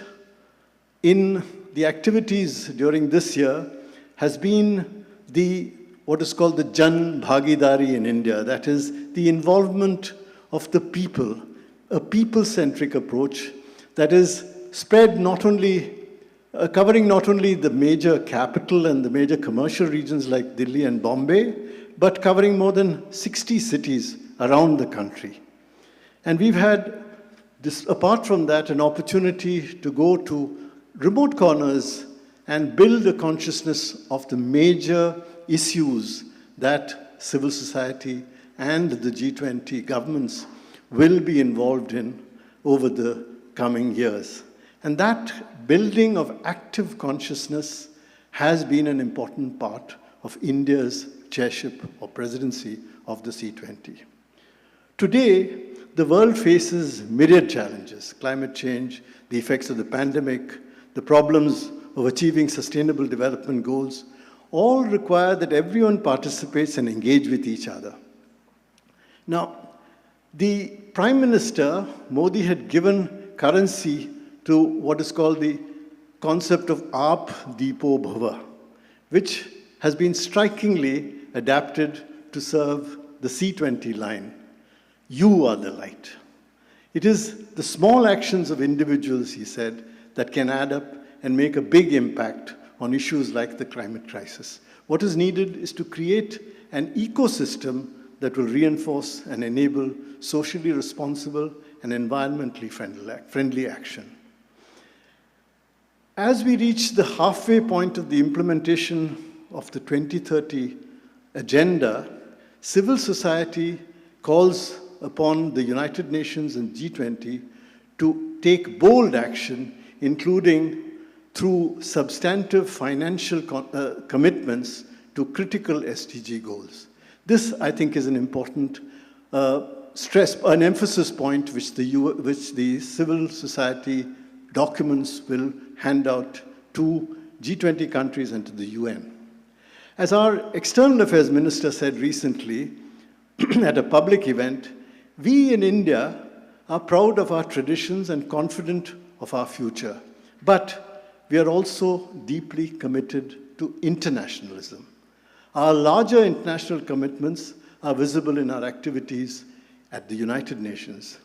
in the activities during this year has been what is called the Jan Bhagidari in India, that is the involvement of the people, a people-centric approach that is spread covering not only the major capital and the major commercial regions like Delhi and Bombay, but covering more than 60 cities around the country. And we've had, apart from that, an opportunity to go to remote corners and build a consciousness of the major issues that civil society and the G20 governments will be involved in over the coming years. And that building of active consciousness has been an important part of India's chairship or presidency of the C20. Today, the world faces myriad challenges: climate change, the effects of the pandemic, the problems of achieving sustainable development goals, all require that everyone participates and engage with each other. Now, the Prime Minister, Modi, had given currency to what is called the concept of Aap Deepo Bhava, which has been strikingly adapted to serve the C20 line. You are the light. It is the small actions of individuals, he said, that can add up and make a big impact on issues like the climate crisis. What is needed is to create an ecosystem that will reinforce and enable socially responsible and environmentally friendly action. As we reach the halfway point of the implementation of the 2030 agenda, civil society calls upon the United Nations and G20 to take bold action, including through substantive financial commitments to critical SDG goals. This, I think, is an important an emphasis point which the civil society documents will hand out to G20 countries and to the UN. As our External Affairs Minister said recently at a public event, we in India are proud of our traditions and confident of our future, but we are also deeply committed to internationalism. Our larger international commitments are visible in our activities at the United Nations.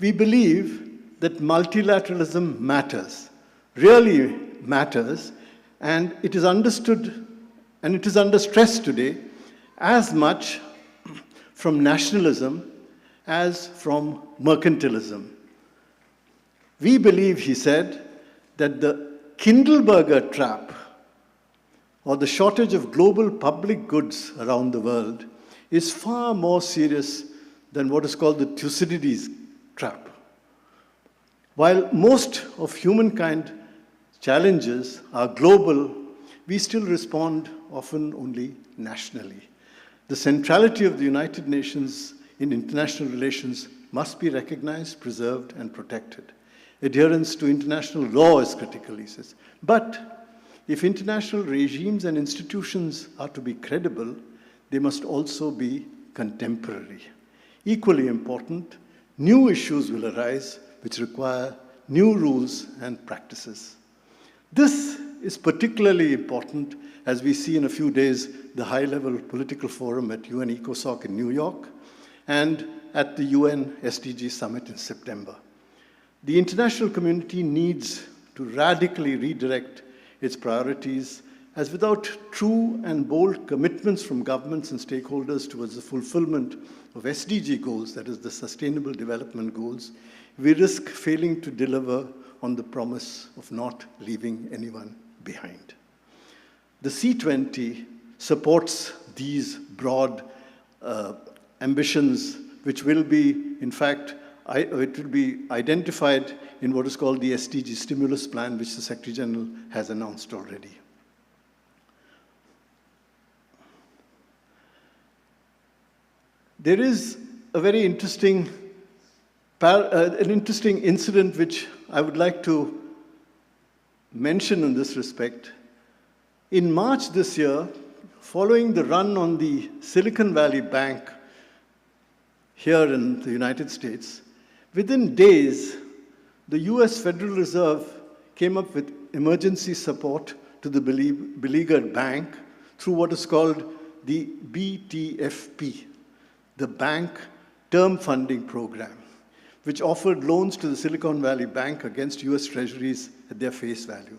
We believe that multilateralism matters, really matters, and it is understood and it is under stress today as much from nationalism as from mercantilism. We believe, he said, that the Kindleberger trap, or the shortage of global public goods around the world, is far more serious than what is called the Thucydides trap. While most of humankind challenges are global, we still respond often only nationally. The centrality of the United Nations in international relations must be recognized, preserved, and protected. Adherence to international law is critical, he says. But if international regimes and institutions are to be credible, they must also be contemporary. Equally important, new issues will arise which require new rules and practices. This is particularly important as we see in a few days the high-level political forum at UN ECOSOC in New York and at the UN SDG Summit in September. The international community needs to radically redirect its priorities, as without true and bold commitments from governments and stakeholders towards the fulfillment of SDG goals, that is the Sustainable Development Goals, we risk failing to deliver on the promise of not leaving anyone behind. The C20 supports these broad ambitions, which will be, in fact, it will be identified in what is called the SDG Stimulus Plan, which the Secretary General has announced already. There is a very interesting, an interesting incident which I would like to mention in this respect. In March this year, following the run on the Silicon Valley Bank here in the United States, within days, the US Federal Reserve came up with emergency support to the beleaguered bank through what is called the BTFP, the Bank Term Funding Program, which offered loans to the Silicon Valley Bank against US treasuries at their face value.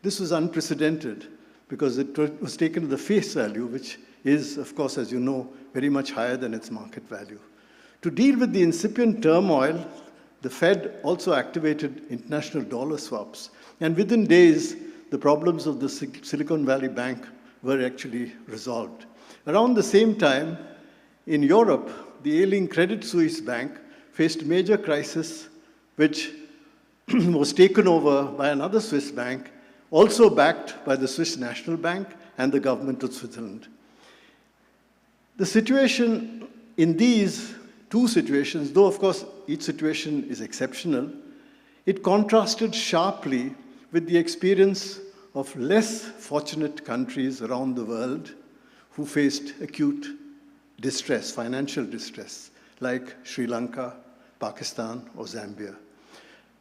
This was unprecedented because it was taken to the face value, which is, of course, as you know, very much higher than its market value. To deal with the incipient turmoil, the Fed also activated international dollar swaps. And within days, the problems of the Silicon Valley Bank were actually resolved. Around the same time, in Europe, the ailing Credit Suisse Bank faced a major crisis, which was taken over by another Swiss bank, also backed by the Swiss National Bank and the government of Switzerland. The situation in these two situations, though of course each situation is exceptional, it contrasted sharply with the experience of less fortunate countries around the world who faced acute distress, financial distress, like Sri Lanka, Pakistan, or Zambia,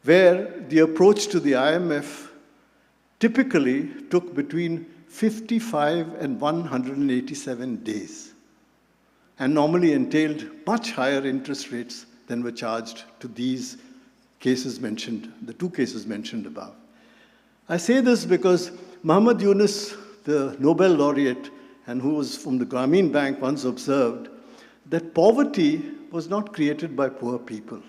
where the approach to the IMF typically took between 55 and 187 days, and normally entailed much higher interest rates than were charged to these cases mentioned, the two cases mentioned above. I say this because Muhammad Yunus, the Nobel laureate, and who was from the Grameen Bank, once observed that poverty was not created by poor people.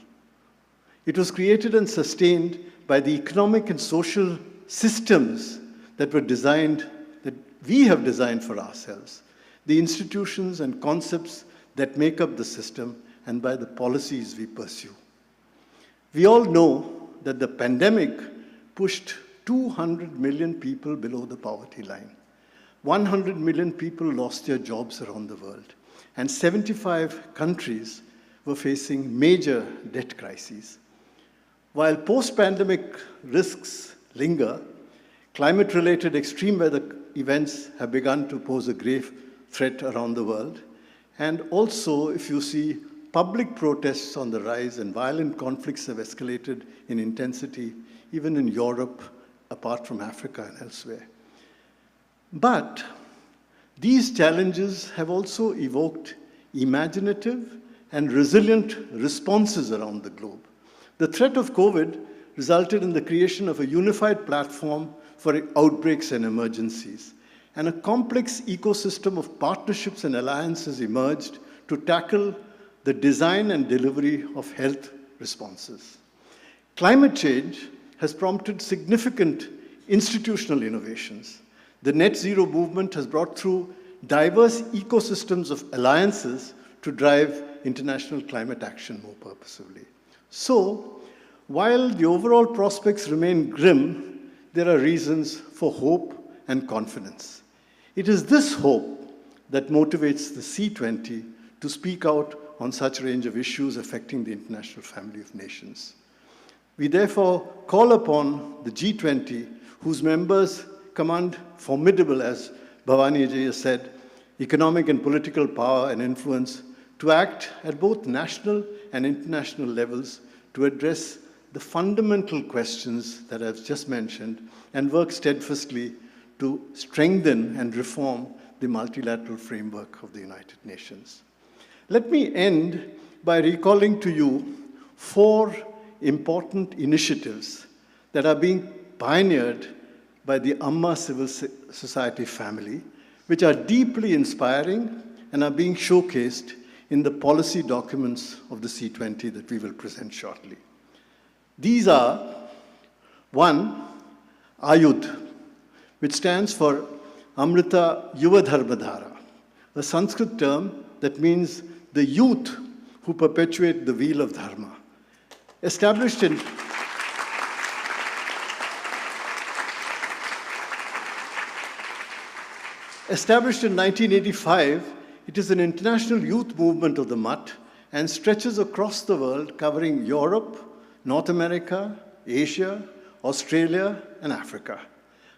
It was created and sustained by the economic and social systems that were designed, that we have designed for ourselves, the institutions and concepts that make up the system, and by the policies we pursue. We all know that the pandemic pushed 200 million people below the poverty line. 100 million people lost their jobs around the world, and 75 countries were facing major debt crises. While post-pandemic risks linger, climate-related extreme weather events have begun to pose a grave threat around the world. And also, if you see public protests on the rise and violent conflicts have escalated in intensity, even in Europe, apart from Africa and elsewhere. But these challenges have also evoked imaginative and resilient responses around the globe. The threat of COVID resulted in the creation of a unified platform for outbreaks and emergencies, and a complex ecosystem of partnerships and alliances emerged to tackle the design and delivery of health responses. Climate change has prompted significant institutional innovations. The net zero movement has brought through diverse ecosystems of alliances to drive international climate action more purposefully. So, while the overall prospects remain grim, there are reasons for hope and confidence. It is this hope that motivates the C20 to speak out on such a range of issues affecting the international family of nations. We therefore call upon the G20, whose members command formidable, as Bhavani ji has said, economic and political power and influence, to act at both national and international levels to address the fundamental questions that I've just mentioned and work steadfastly to strengthen and reform the multilateral framework of the United Nations. Let me end by recalling to you 4 important initiatives that are being pioneered by the Amma civil society family, which are deeply inspiring and are being showcased in the policy documents of the C20 that we will present shortly. These are, 1, Ayudh, which stands for Amrita Yuva Dharmadhara, a Sanskrit term that means the youth who perpetuate the wheel of dharma. Established in 1985, it is an international youth movement of the Mutt and stretches across the world, covering Europe, North America, Asia, Australia, and Africa.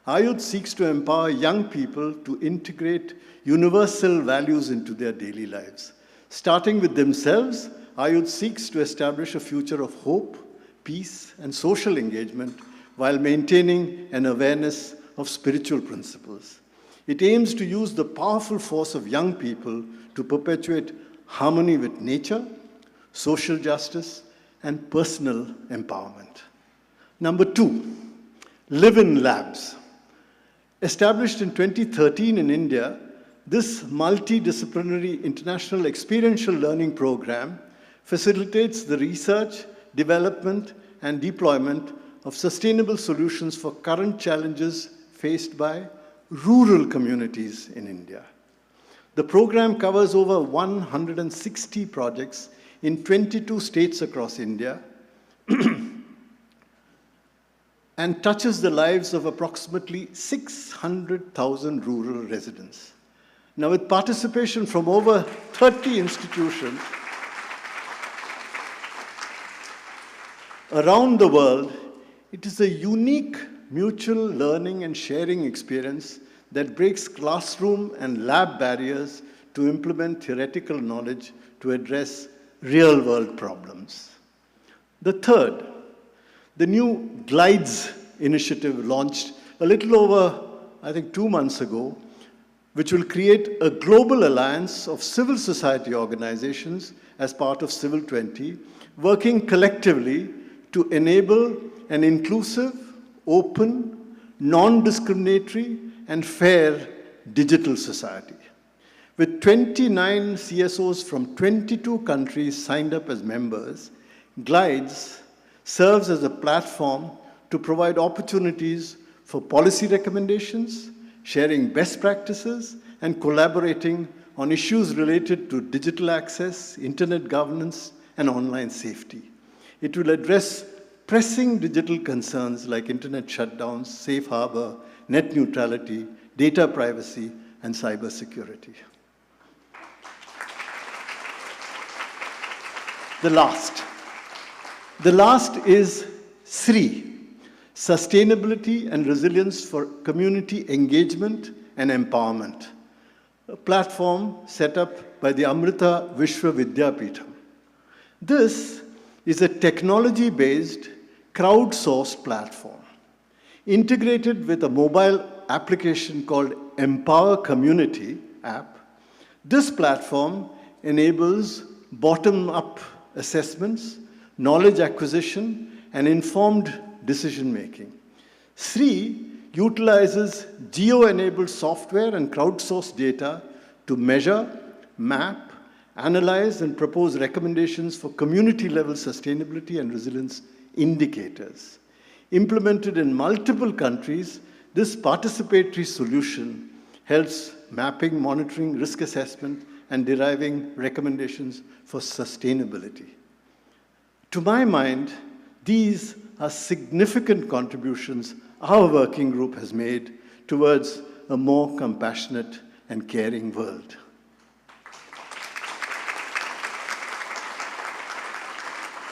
Ayudh seeks to empower young people to integrate universal values into their daily lives. Starting with themselves, Ayudh seeks to establish a future of hope, peace, and social engagement while maintaining an awareness of spiritual principles. It aims to use the powerful force of young people to perpetuate harmony with nature, social justice, and personal empowerment. Number 2, Live-in Labs. Established in 2013 in India, this multidisciplinary international experiential learning program facilitates the research, development, and deployment of sustainable solutions for current challenges faced by rural communities in India. The program covers over 160 projects in 22 states across India and touches the lives of approximately 600,000 rural residents. Now, with participation from over 30 institutions around the world, it is a unique mutual learning and sharing experience that breaks classroom and lab barriers to implement theoretical knowledge to address real-world problems. The third, the new GLIDES initiative launched a little over, I think, 2 months ago, which will create a global alliance of civil society organizations as part of Civil 20, working collectively to enable an inclusive, open, non-discriminatory, and fair digital society. With 29 CSOs from 22 countries signed up as members, GLIDES serves as a platform to provide opportunities for policy recommendations, sharing best practices, and collaborating on issues related to digital access, internet governance, and online safety. It will address pressing digital concerns like internet shutdowns, safe harbor, net neutrality, data privacy, and cybersecurity. The last is SRI, Sustainability and Resilience for Community Engagement and Empowerment, a platform set up by the Amrita Vishwa Vidyapeetham. This is a technology-based, crowdsourced platform integrated with a mobile application called Empower Community app. This platform enables bottom-up assessments, knowledge acquisition, and informed decision-making. SRI utilizes geo-enabled software and crowdsourced data to measure, map, analyze, and propose recommendations for community-level sustainability and resilience indicators. Implemented in multiple countries, this participatory solution helps mapping, monitoring, risk assessment, and deriving recommendations for sustainability. To my mind, these are significant contributions our working group has made towards a more compassionate and caring world.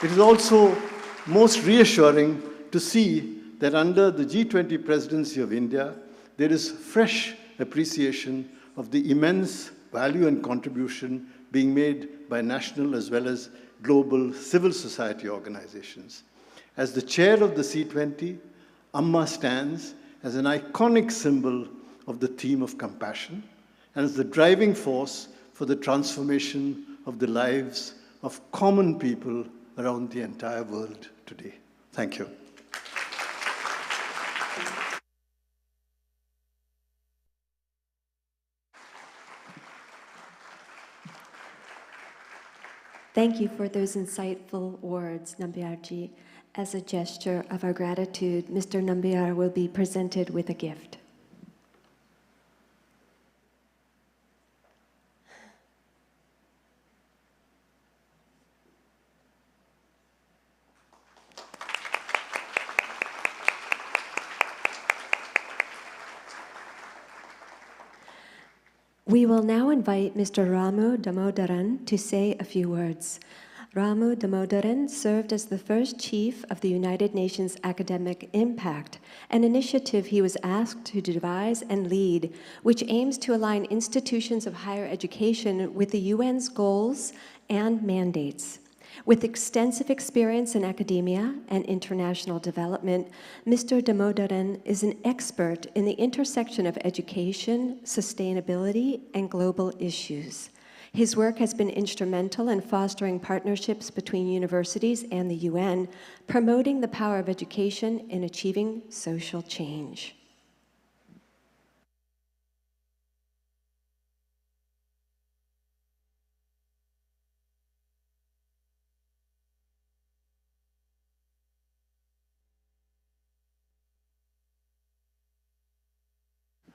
It is also most reassuring to see that under the G20 presidency of India, there is fresh appreciation of the immense value and contribution being made by national as well as global civil society organizations. As the chair of the C20, Amma stands as an iconic symbol of the theme of compassion and as the driving force for the transformation of the lives of common people around the entire world today. Thank you. Thank you for those insightful words, Nambiarji. As a gesture of our gratitude, Mr. Nambiar will be presented with a gift. We will now invite Mr. Ramu Damodaran to say a few words. Ramu Damodaran served as the first chief of the United Nations Academic Impact, an initiative he was asked to devise and lead, which aims to align institutions of higher education with the UN's goals and mandates. With extensive experience in academia and international development, Mr. Damodaran is an expert in the intersection of education, sustainability, and global issues. His work has been instrumental in fostering partnerships between universities and the UN, promoting the power of education in achieving social change.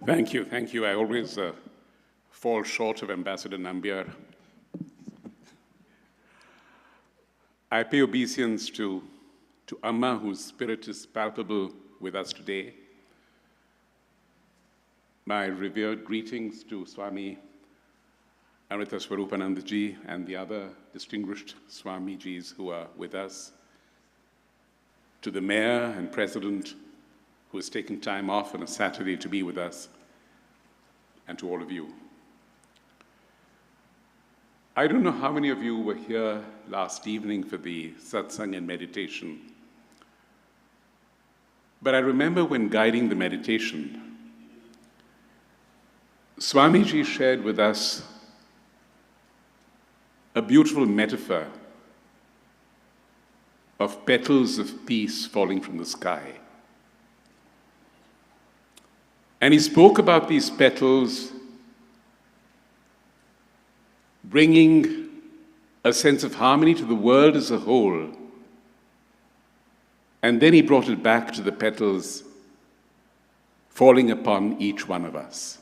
Thank you, thank you. I always fall short of Ambassador Nambiar. I pay obeisance to Amma, whose spirit is palpable with us today. My revered greetings to Swami Amrita Swarupanandaji and the other distinguished Swamijis who are with us. To the Mayor and President who has taken time off on a Saturday to be with us, and to all of you. I don't know how many of you were here last evening for the satsang and meditation, but I remember when guiding the meditation, Swamiji shared with us a beautiful metaphor of petals of peace falling from the sky. And he spoke about these petals bringing a sense of harmony to the world as a whole. And then he brought it back to the petals falling upon each one of us.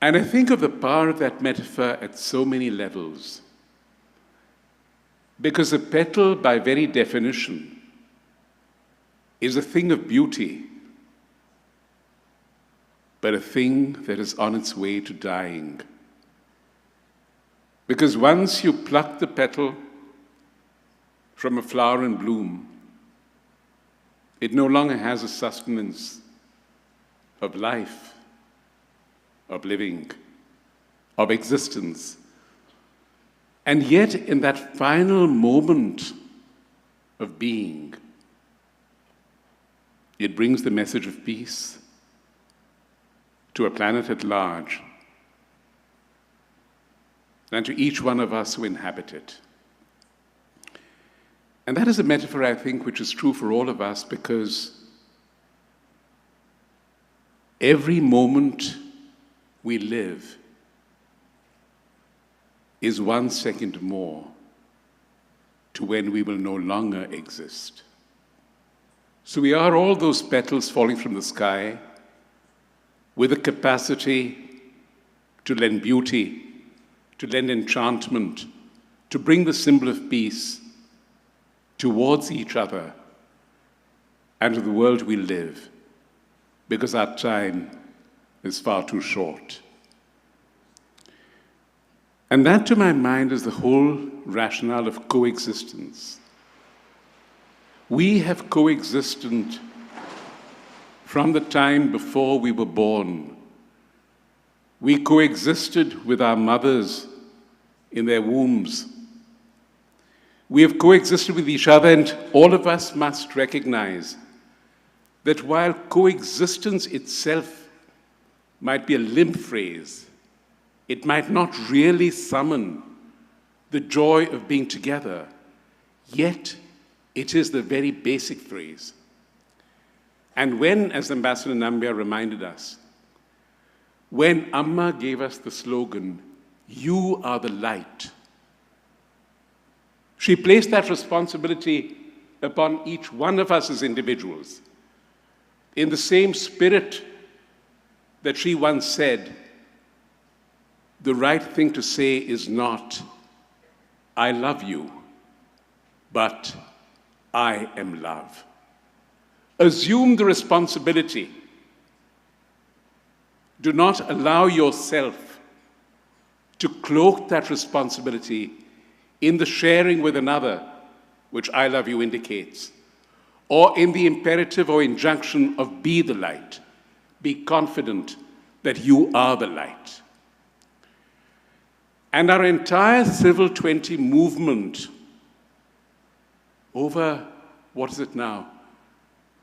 And I think of the power of that metaphor at so many levels. Because a petal, by very definition, is a thing of beauty, but a thing that is on its way to dying. Because once you pluck the petal from a flower and bloom, it no longer has a sustenance of life, of living, of existence. And yet, in that final moment of being, it brings the message of peace to a planet at large, and to each one of us who inhabit it. And that is a metaphor, I think, which is true for all of us, because every moment we live is 1 second more to when we will no longer exist. So we are all those petals falling from the sky with a capacity to lend beauty, to lend enchantment, to bring the symbol of peace towards each other and to the world we live because our time is far too short. And that, to my mind, is the whole rationale of coexistence. We have coexisted from the time before we were born. We coexisted with our mothers in their wombs. We have coexisted with each other, and all of us must recognize that while coexistence itself might be a limp phrase, it might not really summon the joy of being together, yet it is the very basic phrase. And when, as Ambassador Nambiar reminded us, when Amma gave us the slogan, "You are the light," she placed that responsibility upon each one of us as individuals. In the same spirit that she once said, the right thing to say is not, "I love you," but "I am love." Assume the responsibility. Do not allow yourself to cloak that responsibility in the sharing with another, which "I love you" indicates, or in the imperative or injunction of "be the light." Be confident that you are the light. And our entire Civil 20 movement over, what is it now,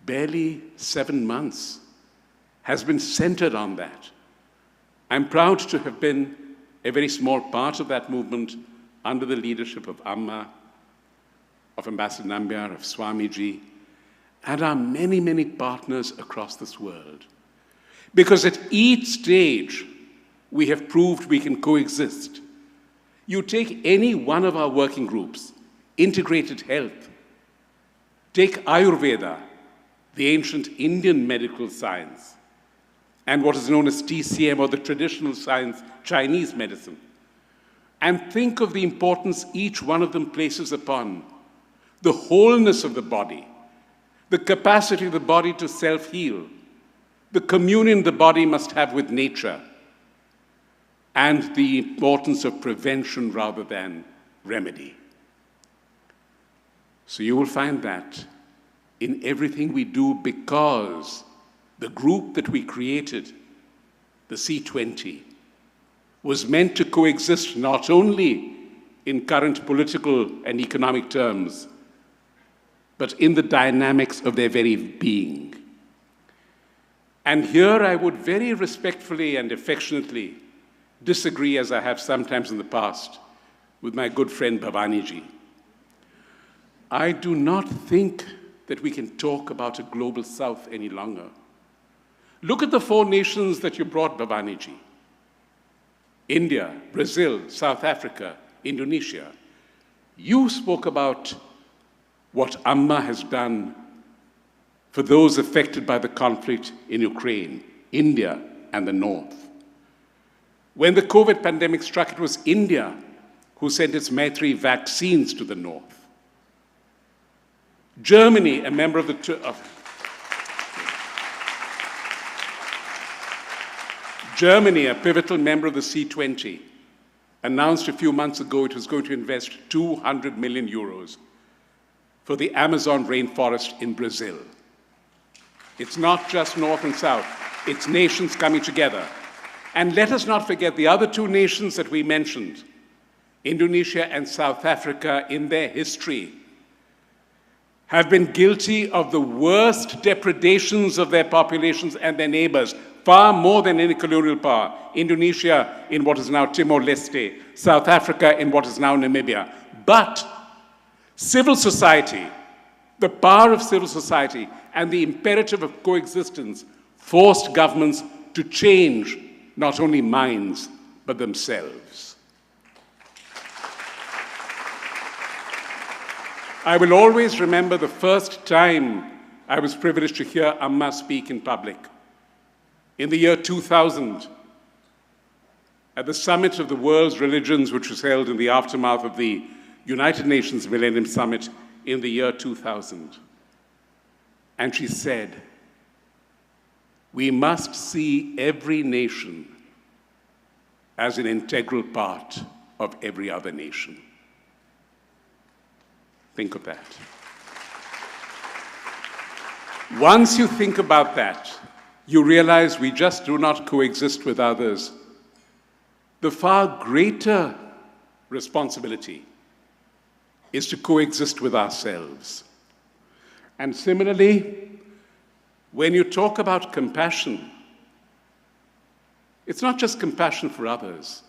barely 7 months, has been centered on that. I'm proud to have been a very small part of that movement under the leadership of Amma, of Ambassador Nambiar, of Swamiji, and our many, many partners across this world. Because at each stage, we have proved we can coexist. You take any one of our working groups, integrated health, take Ayurveda, the ancient Indian medical science, and what is known as TCM, or the traditional science, Chinese medicine, and think of the importance each one of them places upon the wholeness of the body, the capacity of the body to self-heal, the communion the body must have with nature, and the importance of prevention rather than remedy. So you will find that in everything we do, because the group that we created, the C20, was meant to coexist not only in current political and economic terms, but in the dynamics of their very being. And here I would very respectfully and affectionately disagree, as I have sometimes in the past, with my good friend Bhavaniji. I do not think that we can talk about a global south any longer. Look at the 4 nations that you brought, Bhavaniji. India, Brazil, South Africa, Indonesia. You spoke about what Amma has done for those affected by the conflict in Ukraine, India, and the North. When the COVID pandemic struck, it was India who sent its Maitri vaccines to the North. Germany, a member of the Germany, a pivotal member of the C20, announced a few months ago it was going to invest 200 million euros for the Amazon rainforest in Brazil. It's not just North and South, it's nations coming together. And let us not forget the other 2 nations that we mentioned, Indonesia and South Africa, in their history, have been guilty of the worst depredations of their populations and their neighbors, far more than any colonial power. Indonesia in what is now Timor-Leste, South Africa in what is now Namibia. But civil society, the power of civil society, and the imperative of coexistence forced governments to change not only minds, but themselves. I will always remember the first time I was privileged to hear Amma speak in public. In the year 2000, at the Summit of the World's Religions, which was held in the aftermath of the United Nations Millennium Summit in the year 2000. And she said, We must see every nation as an integral part of every other nation. Think of that. Once you think about that, you realize we just do not coexist with others. The far greater responsibility is to coexist with ourselves. And similarly, when you talk about compassion, it's not just compassion for others.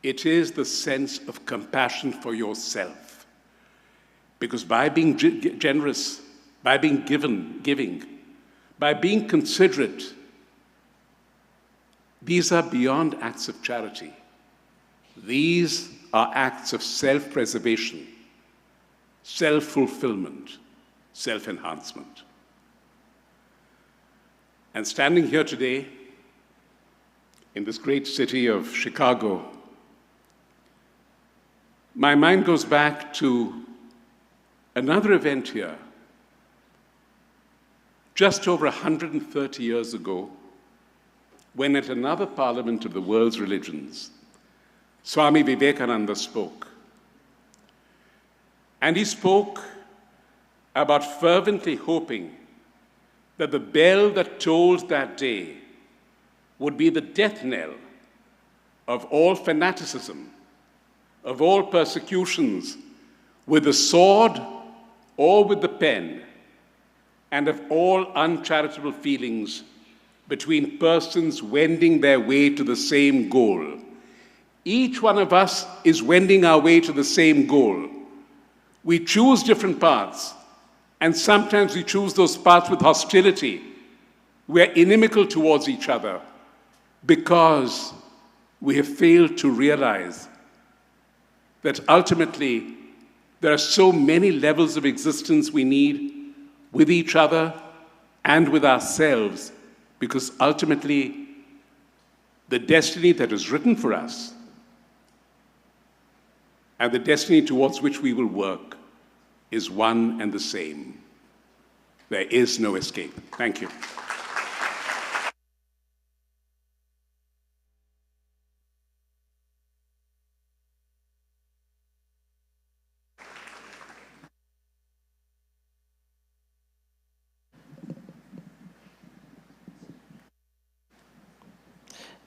It is the sense of compassion for yourself. Because by being generous, by being giving, by being considerate, these are beyond acts of charity. These are acts of self-preservation, self-fulfillment, self-enhancement. And standing here today, in this great city of Chicago, my mind goes back to another event here, just over 130 years ago, when at another parliament of the world's religions, Swami Vivekananda spoke. And he spoke about fervently hoping that the bell that tolled that day would be the death knell of all fanaticism, of all persecutions, with the sword or with the pen, and of all uncharitable feelings between persons wending their way to the same goal. Each one of us is wending our way to the same goal. We choose different paths, and sometimes we choose those paths with hostility. We're inimical towards each other because we have failed to realize that ultimately there are so many levels of existence we need with each other and with ourselves, because ultimately the destiny that is written for us and the destiny towards which we will work is one and the same. There is no escape. Thank you.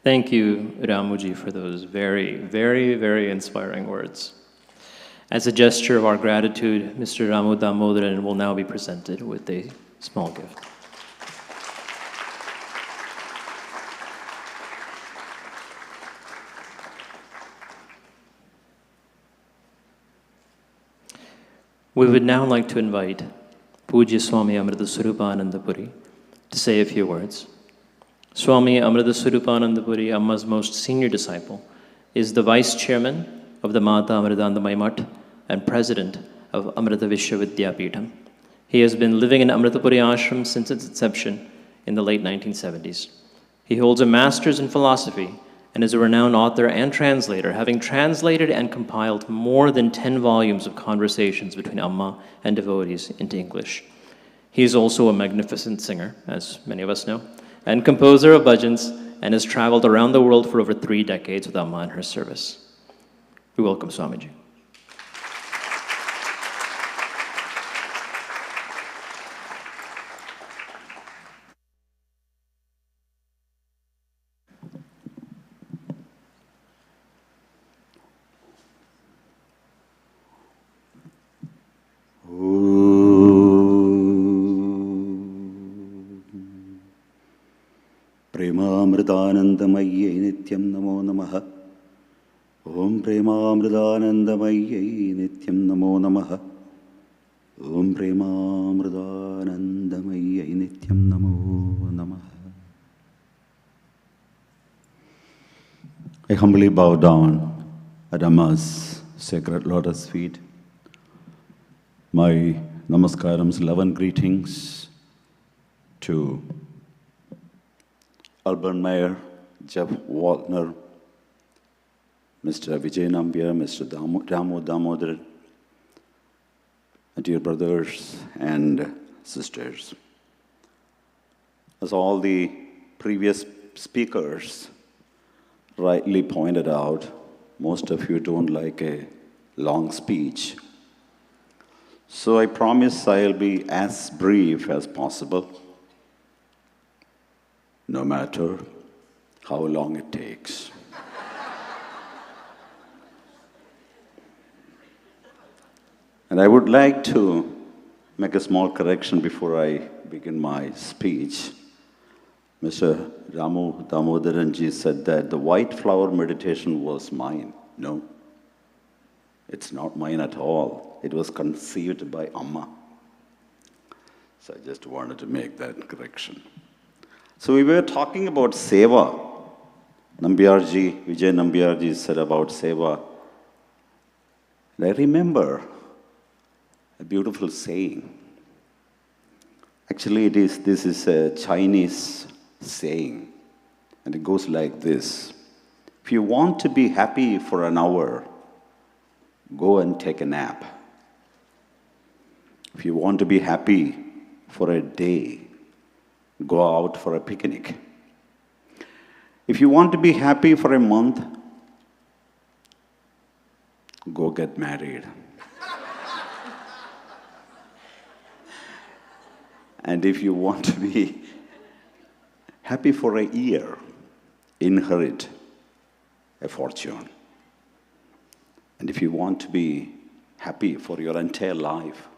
Thank you, Ramuji, for those very, very, very inspiring words. As a gesture of our gratitude, Mr. Ramu Damodaran will now be presented with a small gift. We would now like to invite Pujya Swami Amrita Swarupanandapuri to say a few words. Swami Amrita Swarupanandapuri, Amma's most senior disciple, is the vice chairman of the Mata Amritanandamayi Math and president of Amrita Vishwavidyapeetham. He has been living in Amritapuri Ashram since its inception in the late 1970s. He holds a master's in philosophy and is a renowned author and translator, having translated and compiled more than 10 volumes of conversations between Amma and devotees into English. He is also a magnificent singer, as many of us know, and composer of bhajans, and has traveled around the world for over 3 decades with Amma in her service. We welcome Swamiji. प्रेमामृतानन्दमय्यै नित्यं नमो नमः। ॐ प्रेमामृतानन्दमय्यै नित्यं नमो नमः। ॐ प्रेमामृतानन्दमय्यै नित्यं नमो नमः। I humbly bow down at Amma's sacred lotus feet. My Namaskaram's 11 greetings to Alban Mayer, Jeff Waltner, Mr. Vijay Nambiar, Mr. Ramu Damodar, and dear brothers and sisters. As all the previous speakers rightly pointed out, most of you don't like a long speech. So I promise I'll be as brief as possible, no matter how long it takes. And I would like to make a small correction before I begin my speech. Mr. Ramu Damodaranji said that the white flower meditation was mine. No, it's not mine at all. It was conceived by Amma. So I just wanted to make that correction. So we were talking about Seva. Vijay Nambiarji said about Seva. And I remember a beautiful saying. Actually, this is a Chinese saying, and it goes like this. If you want to be happy for an hour, go and take a nap. If you want to be happy for a day, go out for a picnic. If you want to be happy for a month, go get married. And if you want to be happy for a year, inherit a fortune. And if you want to be happy for your entire life,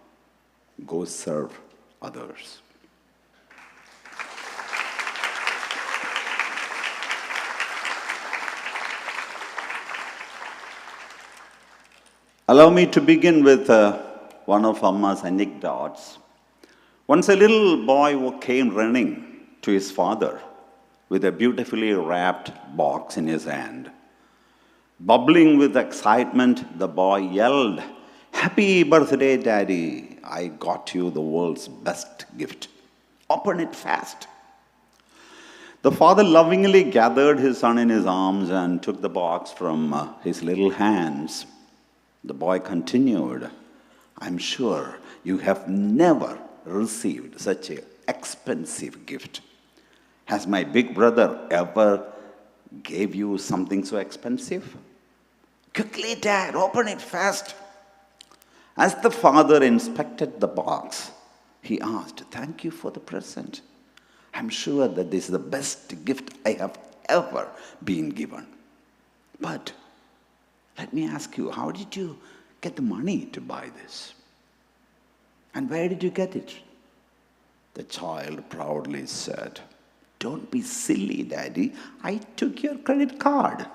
go serve others. Allow me to begin with one of Amma's anecdotes. Once a little boy came running to his father with a beautifully wrapped box in his hand. Bubbling with excitement, the boy yelled, "Happy birthday, Daddy! I got you the world's best gift. Open it fast." The father lovingly gathered his son in his arms and took the box from his little hands. The boy continued, "I'm sure you have never received such an expensive gift. Has my big brother ever gave you something so expensive? Quickly, Dad, open it fast." As the father inspected the box, he asked, "Thank you for the present. I'm sure that this is the best gift I have ever been given. But let me ask you, how did you get the money to buy this? And where did you get it?" The child proudly said, "Don't be silly, Daddy. I took your credit card."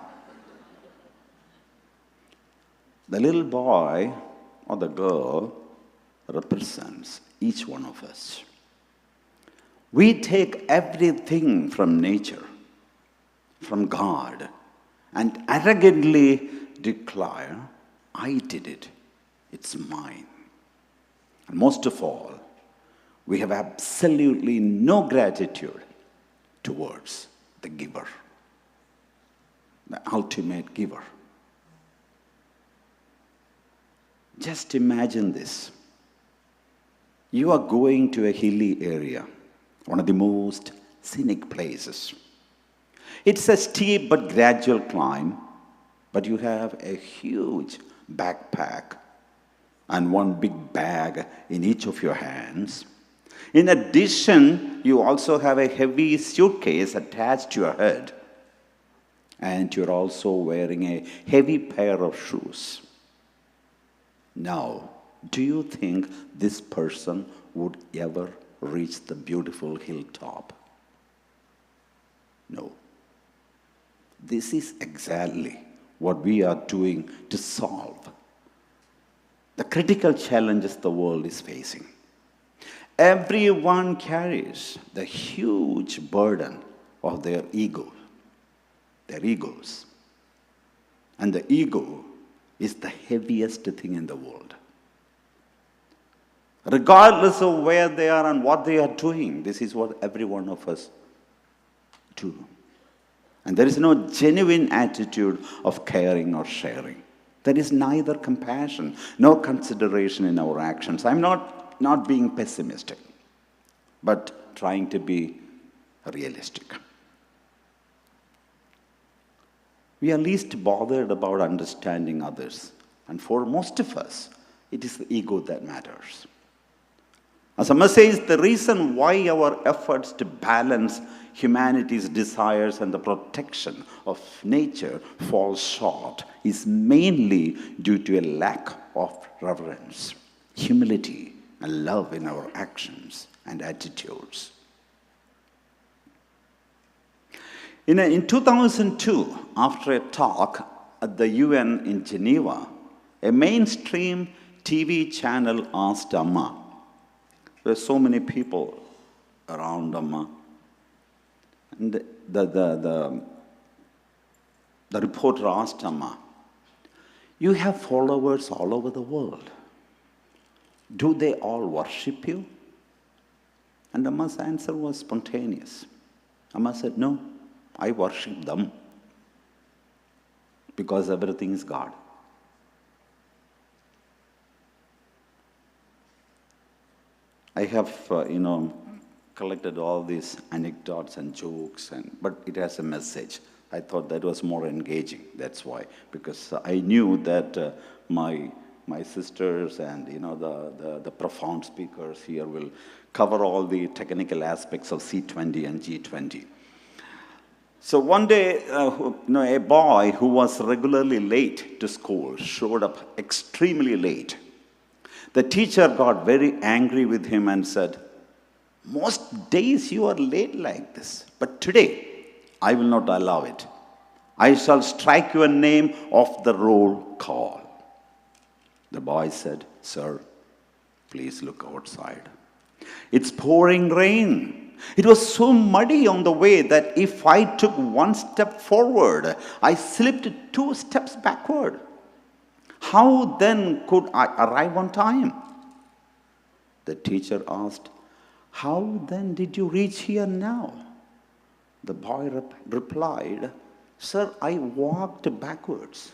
The little boy or the girl represents each one of us. We take everything from nature, from God, and arrogantly declare, "I did it. It's mine." And most of all, we have absolutely no gratitude towards the giver, the ultimate giver. Just imagine this. You are going to a hilly area, one of the most scenic places. It's a steep but gradual climb, but you have a huge backpack and one big bag in each of your hands. In addition, you also have a heavy suitcase attached to your head, and you're also wearing a heavy pair of shoes. Now, do you think this person would ever reach the beautiful hilltop? No. This is exactly what we are doing to solve the critical challenges the world is facing. Everyone carries the huge burden of their egos. And the ego is the heaviest thing in the world. Regardless of where they are and what they are doing, this is what every one of us do. And there is no genuine attitude of caring or sharing. There is neither compassion nor consideration in our actions. I'm not being pessimistic, but trying to be realistic. We are least bothered about understanding others. And for most of us, it is the ego that matters. As Amma says, the reason why our efforts to balance humanity's desires and the protection of nature fall short is mainly due to a lack of reverence, humility, and love in our actions and attitudes. In 2002, after a talk at the UN in Geneva, a mainstream TV channel asked Amma, there were so many people around Amma, and the reporter asked Amma, you have followers all over the world. Do they all worship you? And Amma's answer was spontaneous. Amma said, no, I worship them because everything is God. I have, collected all these anecdotes and jokes, but it has a message. I thought that was more engaging. That's why, because I knew that my sisters and the profound speakers here will cover all the technical aspects of C20 and G20. So one day, a boy who was regularly late to school showed up extremely late. The teacher got very angry with him and said, most days you are late like this, but today I will not allow it. I shall strike your name off the roll call. The boy said, sir, please look outside. It's pouring rain. It was so muddy on the way that if I took one step forward, I slipped 2 steps backward. How then could I arrive on time? The teacher asked, how then did you reach here now? The boy replied, sir, I walked backwards.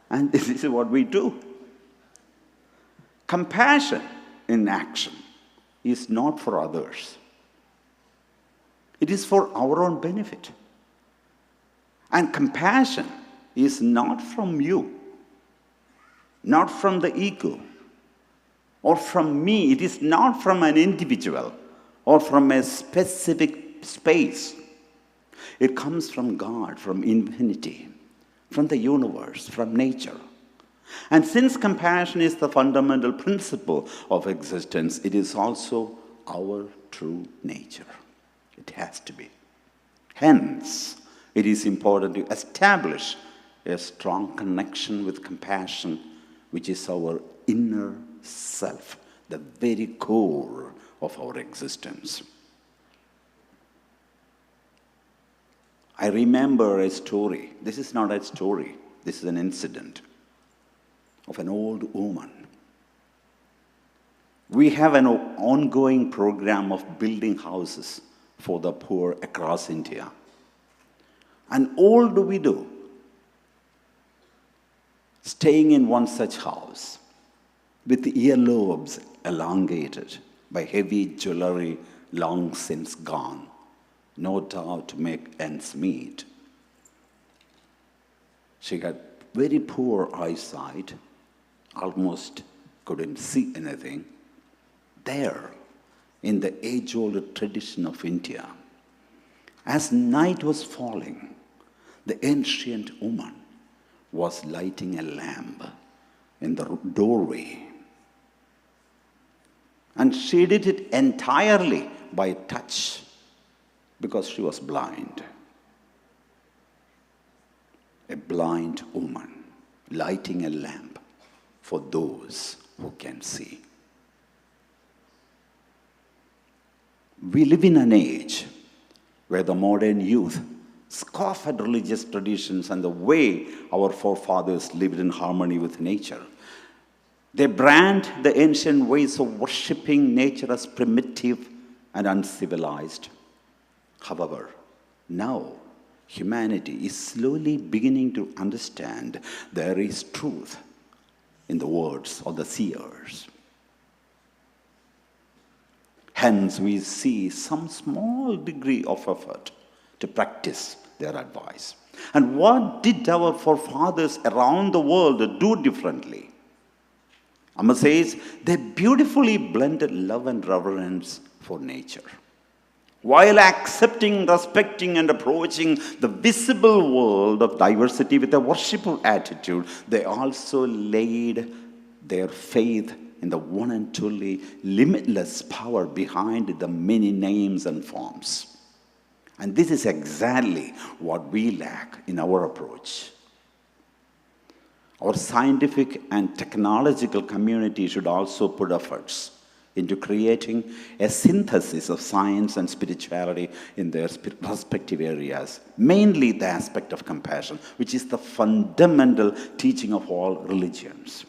And this is what we do. Compassion in action is not for others. It is for our own benefit. And compassion is not from you, not from the ego, or from me. It is not from an individual or from a specific space. It comes from God, from infinity, from the universe, from nature. And since compassion is the fundamental principle of existence, it is also our true nature. It has to be. Hence, it is important to establish a strong connection with compassion, which is our inner self, the very core of our existence. I remember a story. This is not a story. This is an incident of an old woman. We have an ongoing program of building houses for the poor across India. An old widow staying in one such house with earlobes elongated by heavy jewelry long since gone, no doubt to make ends meet. She had very poor eyesight, almost couldn't see anything. There, in the age-old tradition of India, as night was falling, the ancient woman was lighting a lamp in the doorway. And she did it entirely by touch because she was blind. A blind woman lighting a lamp for those who can see. We live in an age where the modern youth scoff at religious traditions and the way our forefathers lived in harmony with nature. They brand the ancient ways of worshipping nature as primitive and uncivilized. However, now humanity is slowly beginning to understand there is truth in the words of the seers. Hence, we see some small degree of effort to practice their advice. And what did our forefathers around the world do differently? Amma says they beautifully blended love and reverence for nature. While accepting, respecting, and approaching the visible world of diversity with a worshipful attitude, they also laid their faith in the one and truly limitless power behind the many names and forms. And this is exactly what we lack in our approach. Our scientific and technological community should also put efforts into creating a synthesis of science and spirituality in their respective areas, mainly the aspect of compassion, which is the fundamental teaching of all religions.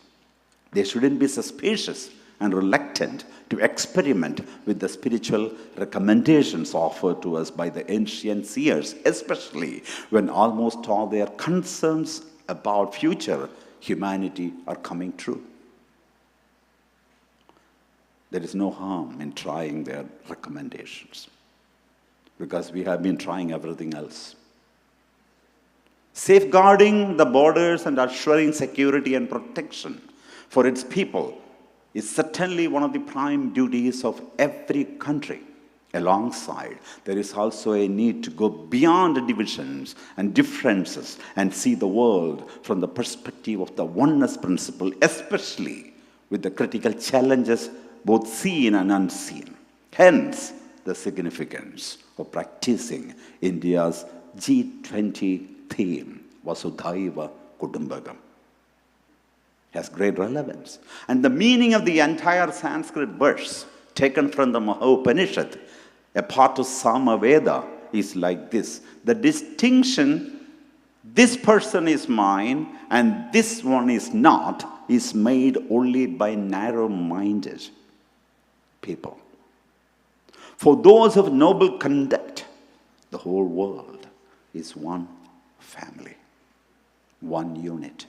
They shouldn't be suspicious and reluctant to experiment with the spiritual recommendations offered to us by the ancient seers, especially when almost all their concerns about future humanity are coming true. There is no harm in trying their recommendations because we have been trying everything else. Safeguarding the borders and assuring security and protection for its people is certainly one of the prime duties of every country. Alongside, there is also a need to go beyond the divisions and differences and see the world from the perspective of the oneness principle, especially with the critical challenges both seen and unseen. Hence, the significance of practicing India's G20 theme, Vasudhaiva Kutumbakam, has great relevance. And the meaning of the entire Sanskrit verse taken from the Mahopanishad, a part of Samaveda, is like this. The distinction, this person is mine and this one is not, is made only by narrow-minded people. For those of noble conduct, the whole world is one family, one unit.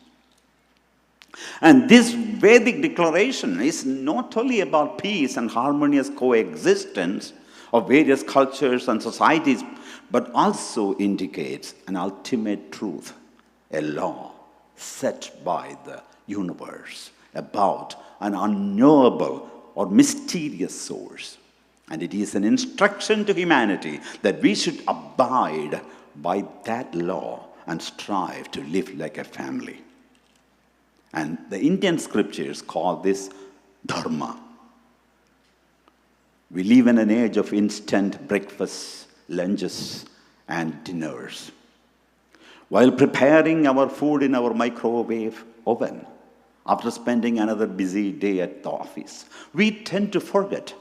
And this Vedic declaration is not only about peace and harmonious coexistence of various cultures and societies, but also indicates an ultimate truth, a law set by the universe about an unknowable or mysterious source. And it is an instruction to humanity that we should abide by that law and strive to live like a family. And the Indian scriptures call this dharma. We live in an age of instant breakfasts, lunches, and dinners. While preparing our food in our microwave oven, after spending another busy day at the office, we tend to forget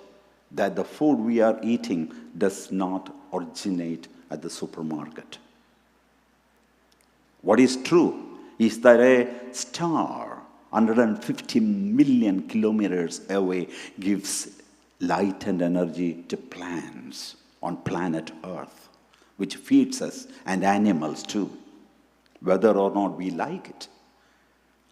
that the food we are eating does not originate at the supermarket. What is true is that a star 150 million kilometers away gives light and energy to plants on planet Earth, which feeds us and animals too. Whether or not we like it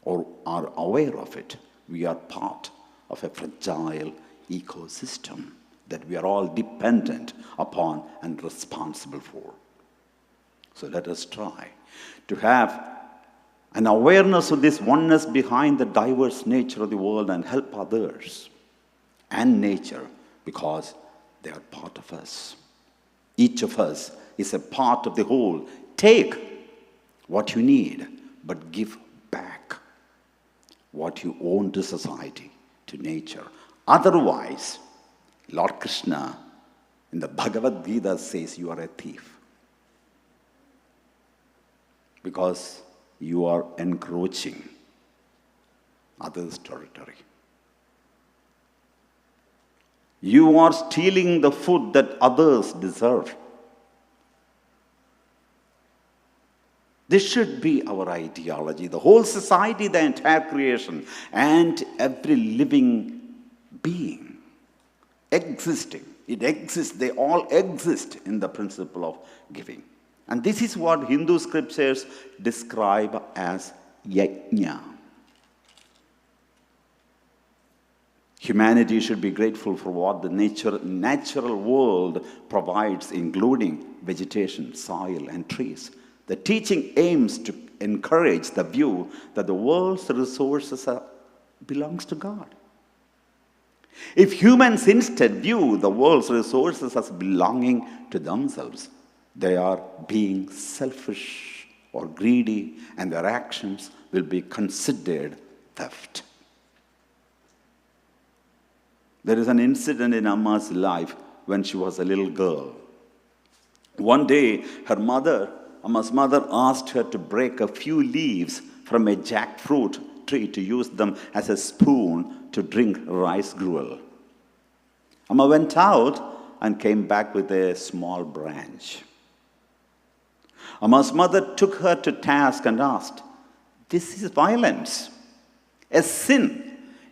or are aware of it, we are part of a fragile ecosystem that we are all dependent upon and responsible for. So let us try to have an awareness of this oneness behind the diverse nature of the world and help others and nature because they are part of us. Each of us is a part of the whole. Take what you need, but give back what you own to society, to nature. Otherwise, Lord Krishna in the Bhagavad Gita says you are a thief because you are encroaching others' territory. You are stealing the food that others deserve. This should be our ideology. The whole society, the entire creation, and every living being existing. It exists, they all exist in the principle of giving. And this is what Hindu scriptures describe as yajna. Humanity should be grateful for what the natural world provides, including vegetation, soil, and trees. The teaching aims to encourage the view that the world's resources belongs to God. If humans instead view the world's resources as belonging to themselves, they are being selfish or greedy, and their actions will be considered theft. There is an incident in Amma's life when she was a little girl. One day, Amma's mother asked her to break a few leaves from a jackfruit tree to use them as a spoon to drink rice gruel. Amma went out and came back with a small branch. Amma's mother took her to task and asked, "This is violence, a sin.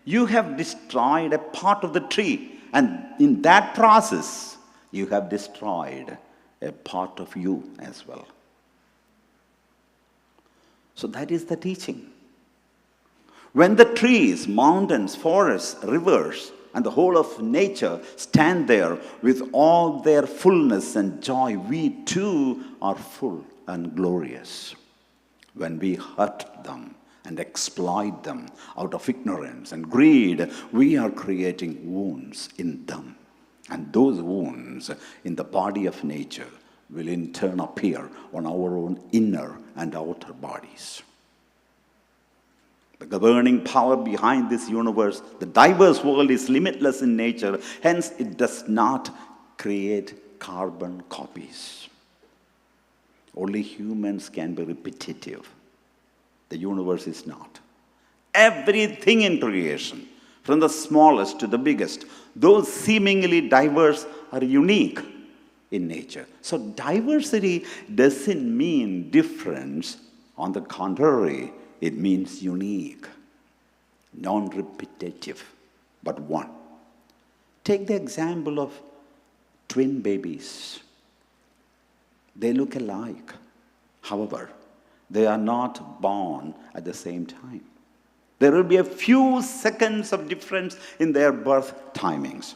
You have destroyed a part of the tree, and in that process, you have destroyed a part of you as well." So that is the teaching. When the trees, mountains, forests, rivers, and the whole of nature stand there with all their fullness and joy, we too are full and glorious. When we hurt them and exploit them out of ignorance and greed, we are creating wounds in them. And those wounds in the body of nature will in turn appear on our own inner and outer bodies. The governing power behind this universe, the diverse world, is limitless in nature. Hence, it does not create carbon copies. Only humans can be repetitive. The universe is not. Everything in creation, from the smallest to the biggest, those seemingly diverse are unique in nature. So diversity doesn't mean difference. On the contrary, it means unique, non-repetitive, but one. Take the example of twin babies. They look alike. However, they are not born at the same time. There will be a few seconds of difference in their birth timings.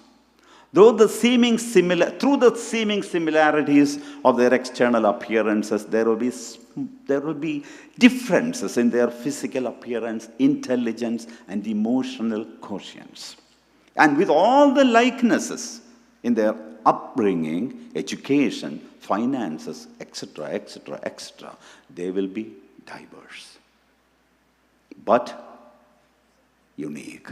Through the seeming similarities of their external appearances, there will be differences in their physical appearance, intelligence, and emotional quotients. And with all the likenesses in their upbringing, education, finances, etc., etc., etc., they will be diverse, but unique.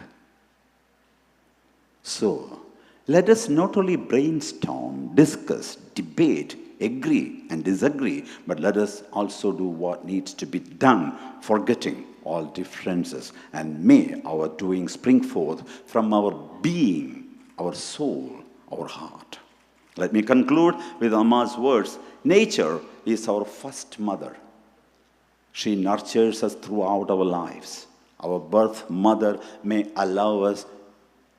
So, let us not only brainstorm, discuss, debate, agree, and disagree, but let us also do what needs to be done, forgetting all differences, and may our doing spring forth from our being, our soul, our heart. Let me conclude with Amma's words. Nature is our first mother. She nurtures us throughout our lives. Our birth mother may allow us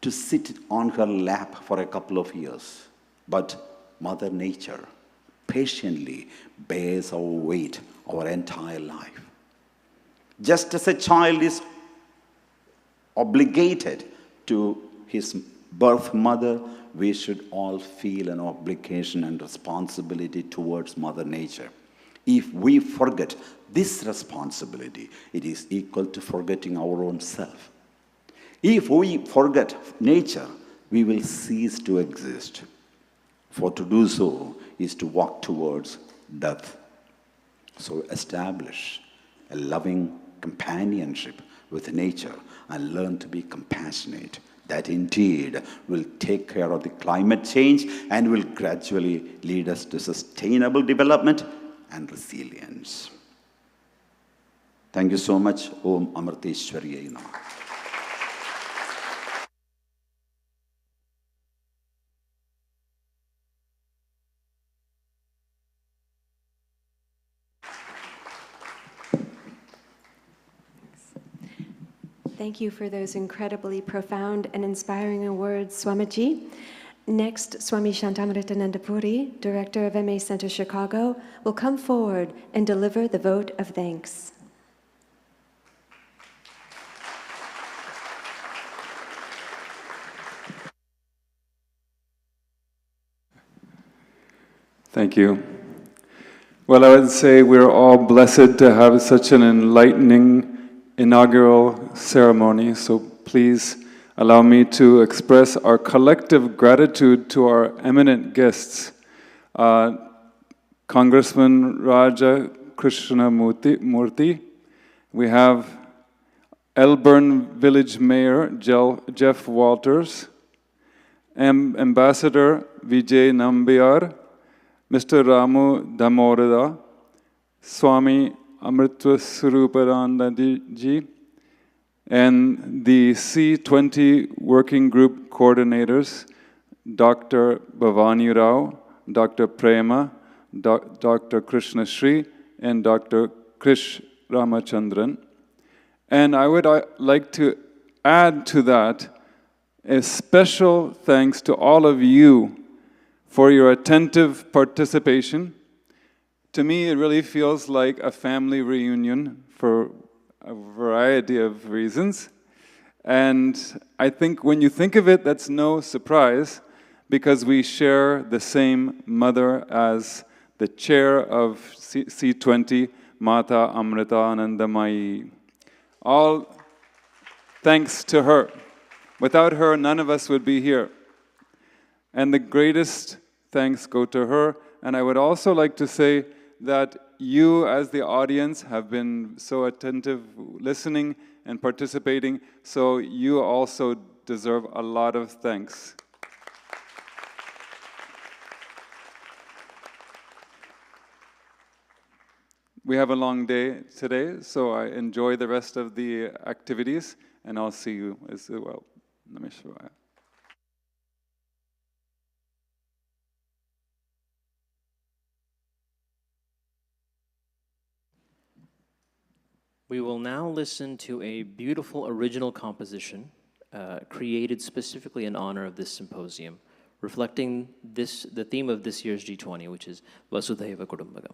to sit on her lap for a couple of years, but Mother Nature patiently bears our weight our entire life. Just as a child is obligated to his birth mother, we should all feel an obligation and responsibility towards Mother Nature. If we forget this responsibility, it is equal to forgetting our own self. If we forget nature, we will cease to exist. For to do so is to walk towards death. So establish a loving companionship with nature and learn to be compassionate. That indeed will take care of the climate change and will gradually lead us to sustainable development and resilience. Thank you so much. Om Amarteshwariyai Namah. Thank you for those incredibly profound and inspiring words, Swamiji. Next, Swami Shantamritananda Puri, Director of MA Center Chicago, will come forward and deliver the vote of thanks. Thank you. Well, I would say we're all blessed to have such an enlightening inaugural ceremony, so please allow me to express our collective gratitude to our eminent guests. Congressman Raja Krishnamurthy, we have Elburn Village Mayor Jeff Walters, Ambassador Vijay Nambiar, Mr. Ramu Damorada, Swami Amritva Swaruparananda and the C20 Working Group Coordinators, Dr. Bhavani Rao, Dr. Prema, Dr. Krishna Shri, and Dr. Krish Ramachandran. And I would like to add to that a special thanks to all of you for your attentive participation. To me, it really feels like a family reunion for a variety of reasons. And I think when you think of it, that's no surprise because we share the same mother as the chair of C20, Mata Amrita Anandamayi. All thanks to her. Without her, none of us would be here. And the greatest thanks go to her. And I would also like to say that you, as the audience, have been so attentive, listening and participating, so you also deserve a lot of thanks. We have a long day today, so I enjoy the rest of the activities, and I'll see you as well. Namaskar. We will now listen to a beautiful original composition created specifically in honor of this symposium, reflecting the theme of this year's G20, which is Vasudhaiva Kudumbakam.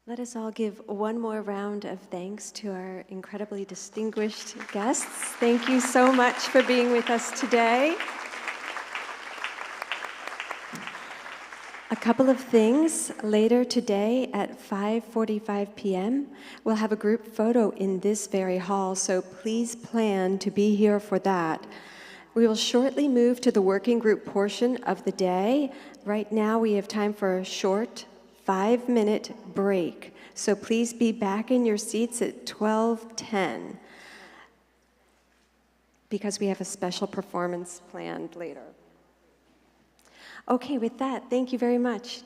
Let us all give one more round of thanks to our incredibly distinguished guests. Thank you so much for being with us today. A couple of things. Later today at 5:45 p.m., we'll have a group photo in this very hall, so please plan to be here for that. We will shortly move to the working group portion of the day. Right now, we have time for a short 5-minute break. So please be back in your seats at 12:10 because we have a special performance planned later. Okay, with that, thank you very much.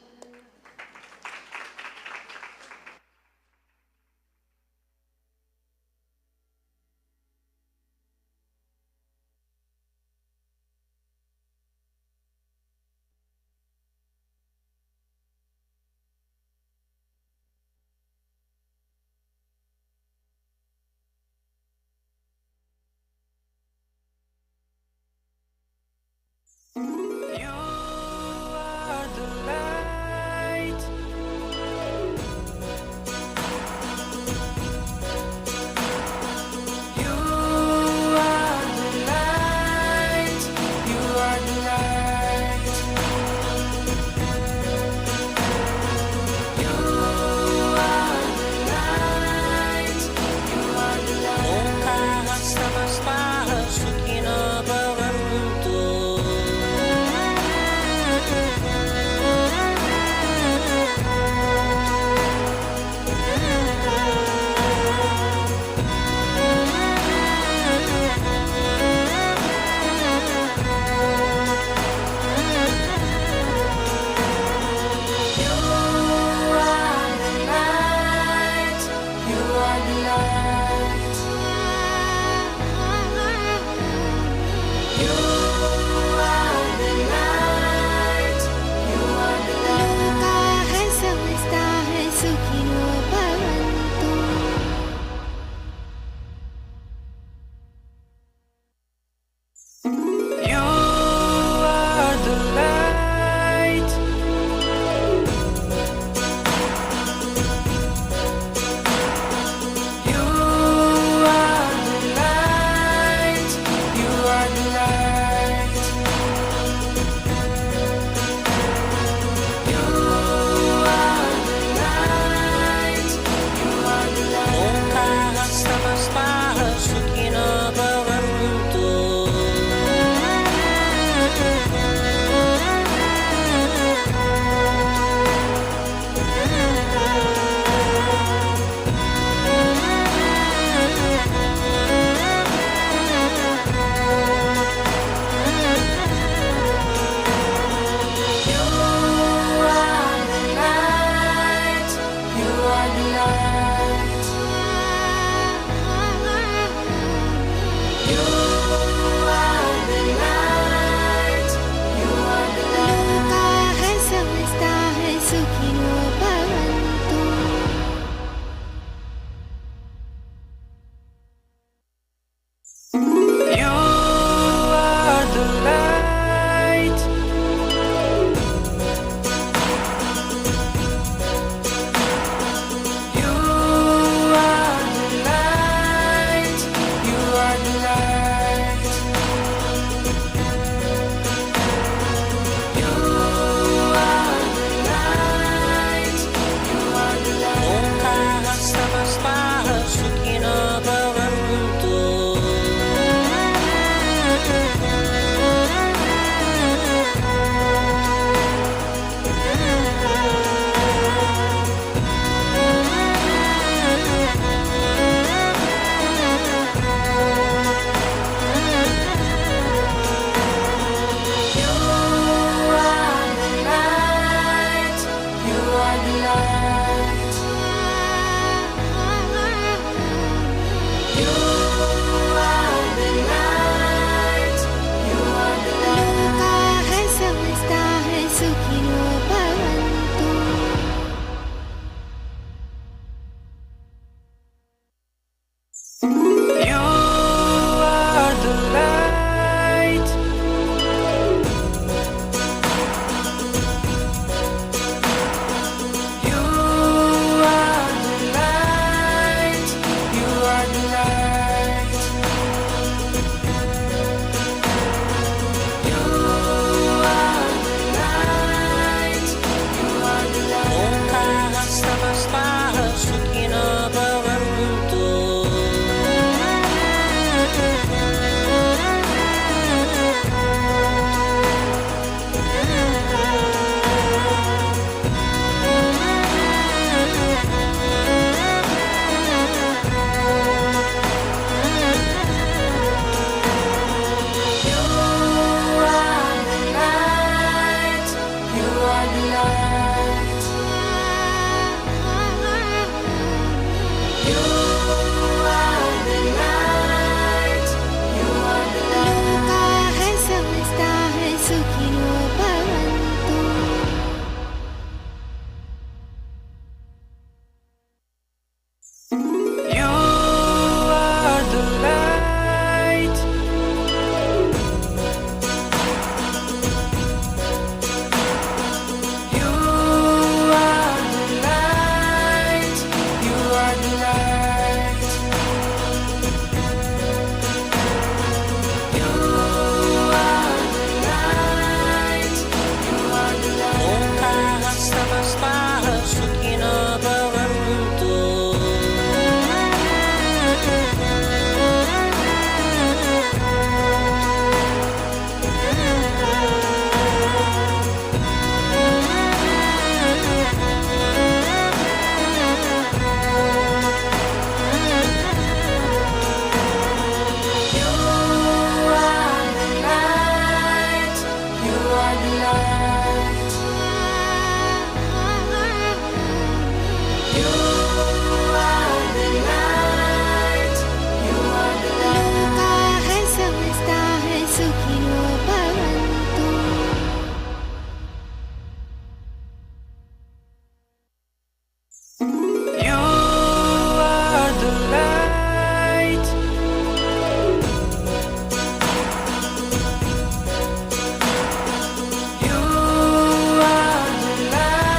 the right